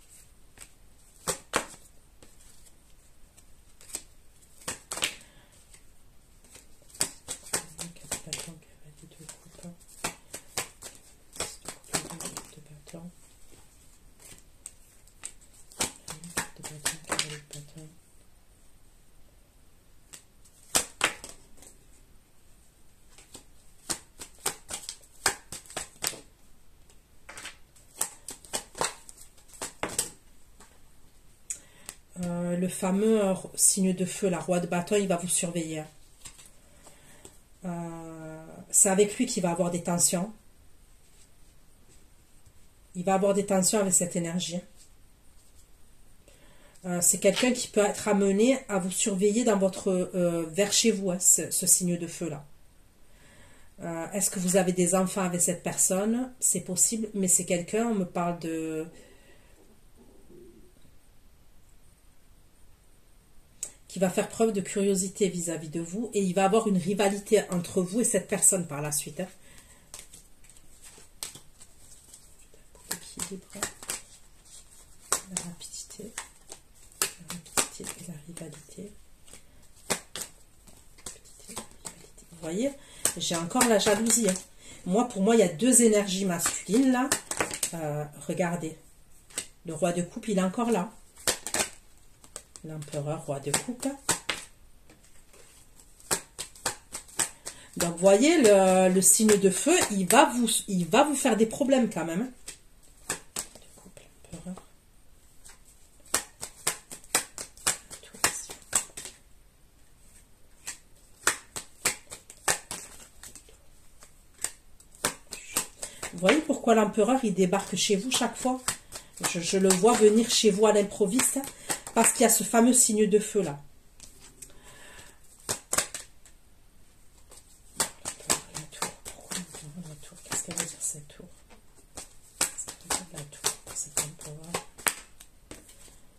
4 de bâton, cavalier de coupe. 6 de coupe, la lune, 4 de bâton. La lune, 4 de bâton, cavalier de bâton. Le fameux signe de feu, la roi de bâton, il va vous surveiller. C'est avec lui qu'il va avoir des tensions. Il va avoir des tensions avec cette énergie. C'est quelqu'un qui peut être amené à vous surveiller dans votre vers chez vous, hein, ce signe de feu-là. Est-ce que vous avez des enfants avec cette personne? C'est possible, mais c'est quelqu'un, on me parle de... qui va faire preuve de curiosité vis-à-vis de vous et il va avoir une rivalité entre vous et cette personne par la suite. Hein. L'équilibre, la rapidité et la rivalité. Vous voyez, j'ai encore la jalousie. Hein. Moi, pour moi, il y a deux énergies masculines là. Regardez, le roi de coupe, il est encore là. L'empereur, roi de coupe. Donc, vous voyez, le signe de feu, il va vous faire des problèmes quand même. De coupe, l'empereur. Vous voyez pourquoi l'empereur, il débarque chez vous chaque fois? Je le vois venir chez vous à l'improviste. Parce qu'il y a ce fameux signe de feu là. La tour. Pourquoi la tour? Qu'est-ce qu'elle veut dire cette tour? Qu'est-ce qu'elle veut dire la tour? C'est un peu...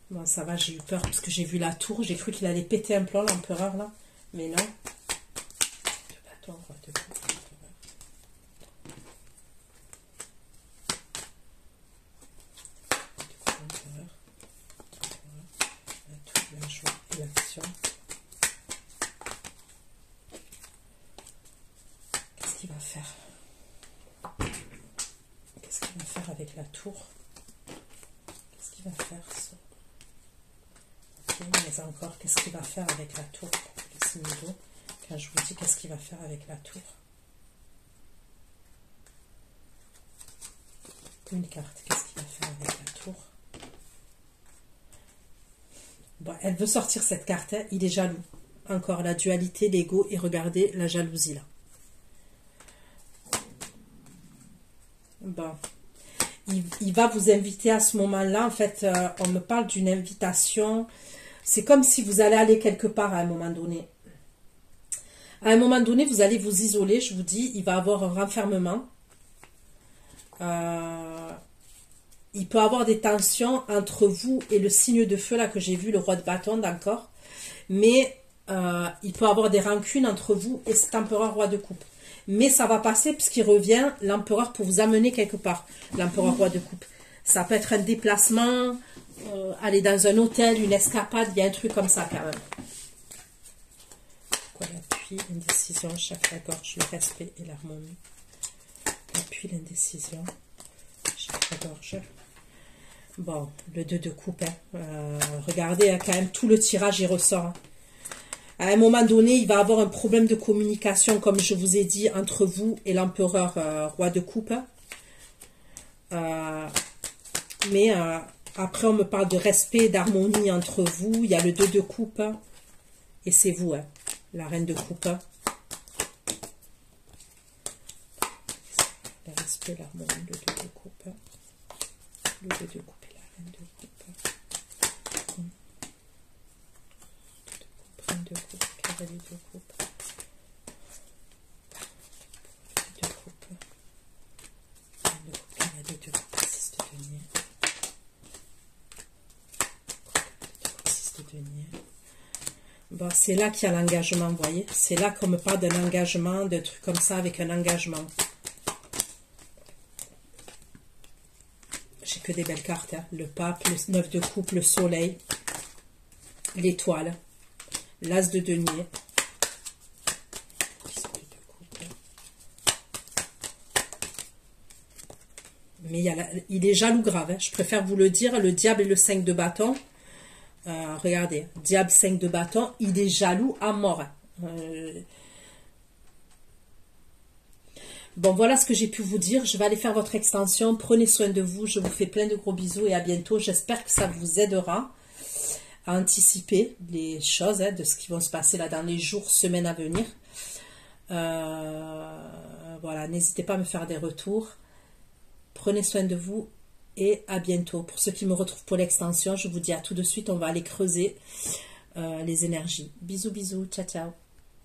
Bon, ça va, j'ai eu peur parce que j'ai vu la tour. J'ai cru qu'il allait péter un plan, l'empereur là. Mais non. De bâton, roi de coupe. L'action. Qu'est-ce qu'il va faire? Qu'est-ce qu'il va faire avec la tour? Qu'est-ce qu'il va faire ça? Ok, mais encore, qu'est-ce qu'il va faire avec la tour? Le signe d'eau. Quand je vous dis qu'est-ce qu'il va faire avec la tour? Une carte, qu'est-ce qu'il va faire avec la tour? Bon, elle veut sortir cette carte, hein. Il est jaloux. Encore la dualité, l'ego, et regardez la jalousie là. Bon. Il va vous inviter à ce moment-là. En fait, on me parle d'une invitation. C'est comme si vous allez aller quelque part à un moment donné. À un moment donné, vous allez vous isoler. Je vous dis, il va avoir un renfermement. Il peut avoir des tensions entre vous et le signe de feu là que j'ai vu, le roi de bâton, d'accord. Mais il peut avoir des rancunes entre vous et cet empereur roi de coupe. Mais ça va passer puisqu'il revient, l'empereur, pour vous amener quelque part. L'empereur roi de coupe. Ça peut être un déplacement, aller dans un hôtel, une escapade, il y a un truc comme ça quand même. Pourquoi l'appui, l'indécision, chakra gorge, le respect et l'harmonie. L'appui, l'indécision, chakra gorge. Bon, le 2 de coupe, hein. Regardez, hein, quand même, tout le tirage, il ressort. Hein. À un moment donné, il va avoir un problème de communication, comme je vous ai dit, entre vous et l'empereur roi de coupe. Mais après, on me parle de respect, d'harmonie entre vous. Il y a le 2 de coupe Et c'est vous, hein, la reine de coupe. Le respect, l'harmonie, le 2 de coupe. Le 2 de coupe et la reine de coupe. Reine de coupe, cavalier de coupe. De coupe. Reine de coupe, cavalier de coupe, 6 de denier. 6 de denier. Bon, c'est là qu'il y a l'engagement, vous voyez. C'est là qu'on me parle d'un engagement, de trucs comme ça avec un engagement. J'ai que des belles cartes, hein. Le pape, le 9 de coupe, le soleil, l'étoile, l'as de denier. Mais il est jaloux grave, hein. Je préfère vous le dire, le diable et le 5 de bâton. Regardez, diable 5 de bâton, il est jaloux à mort. Bon, voilà ce que j'ai pu vous dire. Je vais aller faire votre extension. Prenez soin de vous. Je vous fais plein de gros bisous et à bientôt. J'espère que ça vous aidera à anticiper les choses, hein, de ce qui va se passer là dans les jours, semaines à venir. Voilà, n'hésitez pas à me faire des retours. Prenez soin de vous et à bientôt. Pour ceux qui me retrouvent pour l'extension, je vous dis à tout de suite. On va aller creuser les énergies. Bisous, bisous. Ciao, ciao.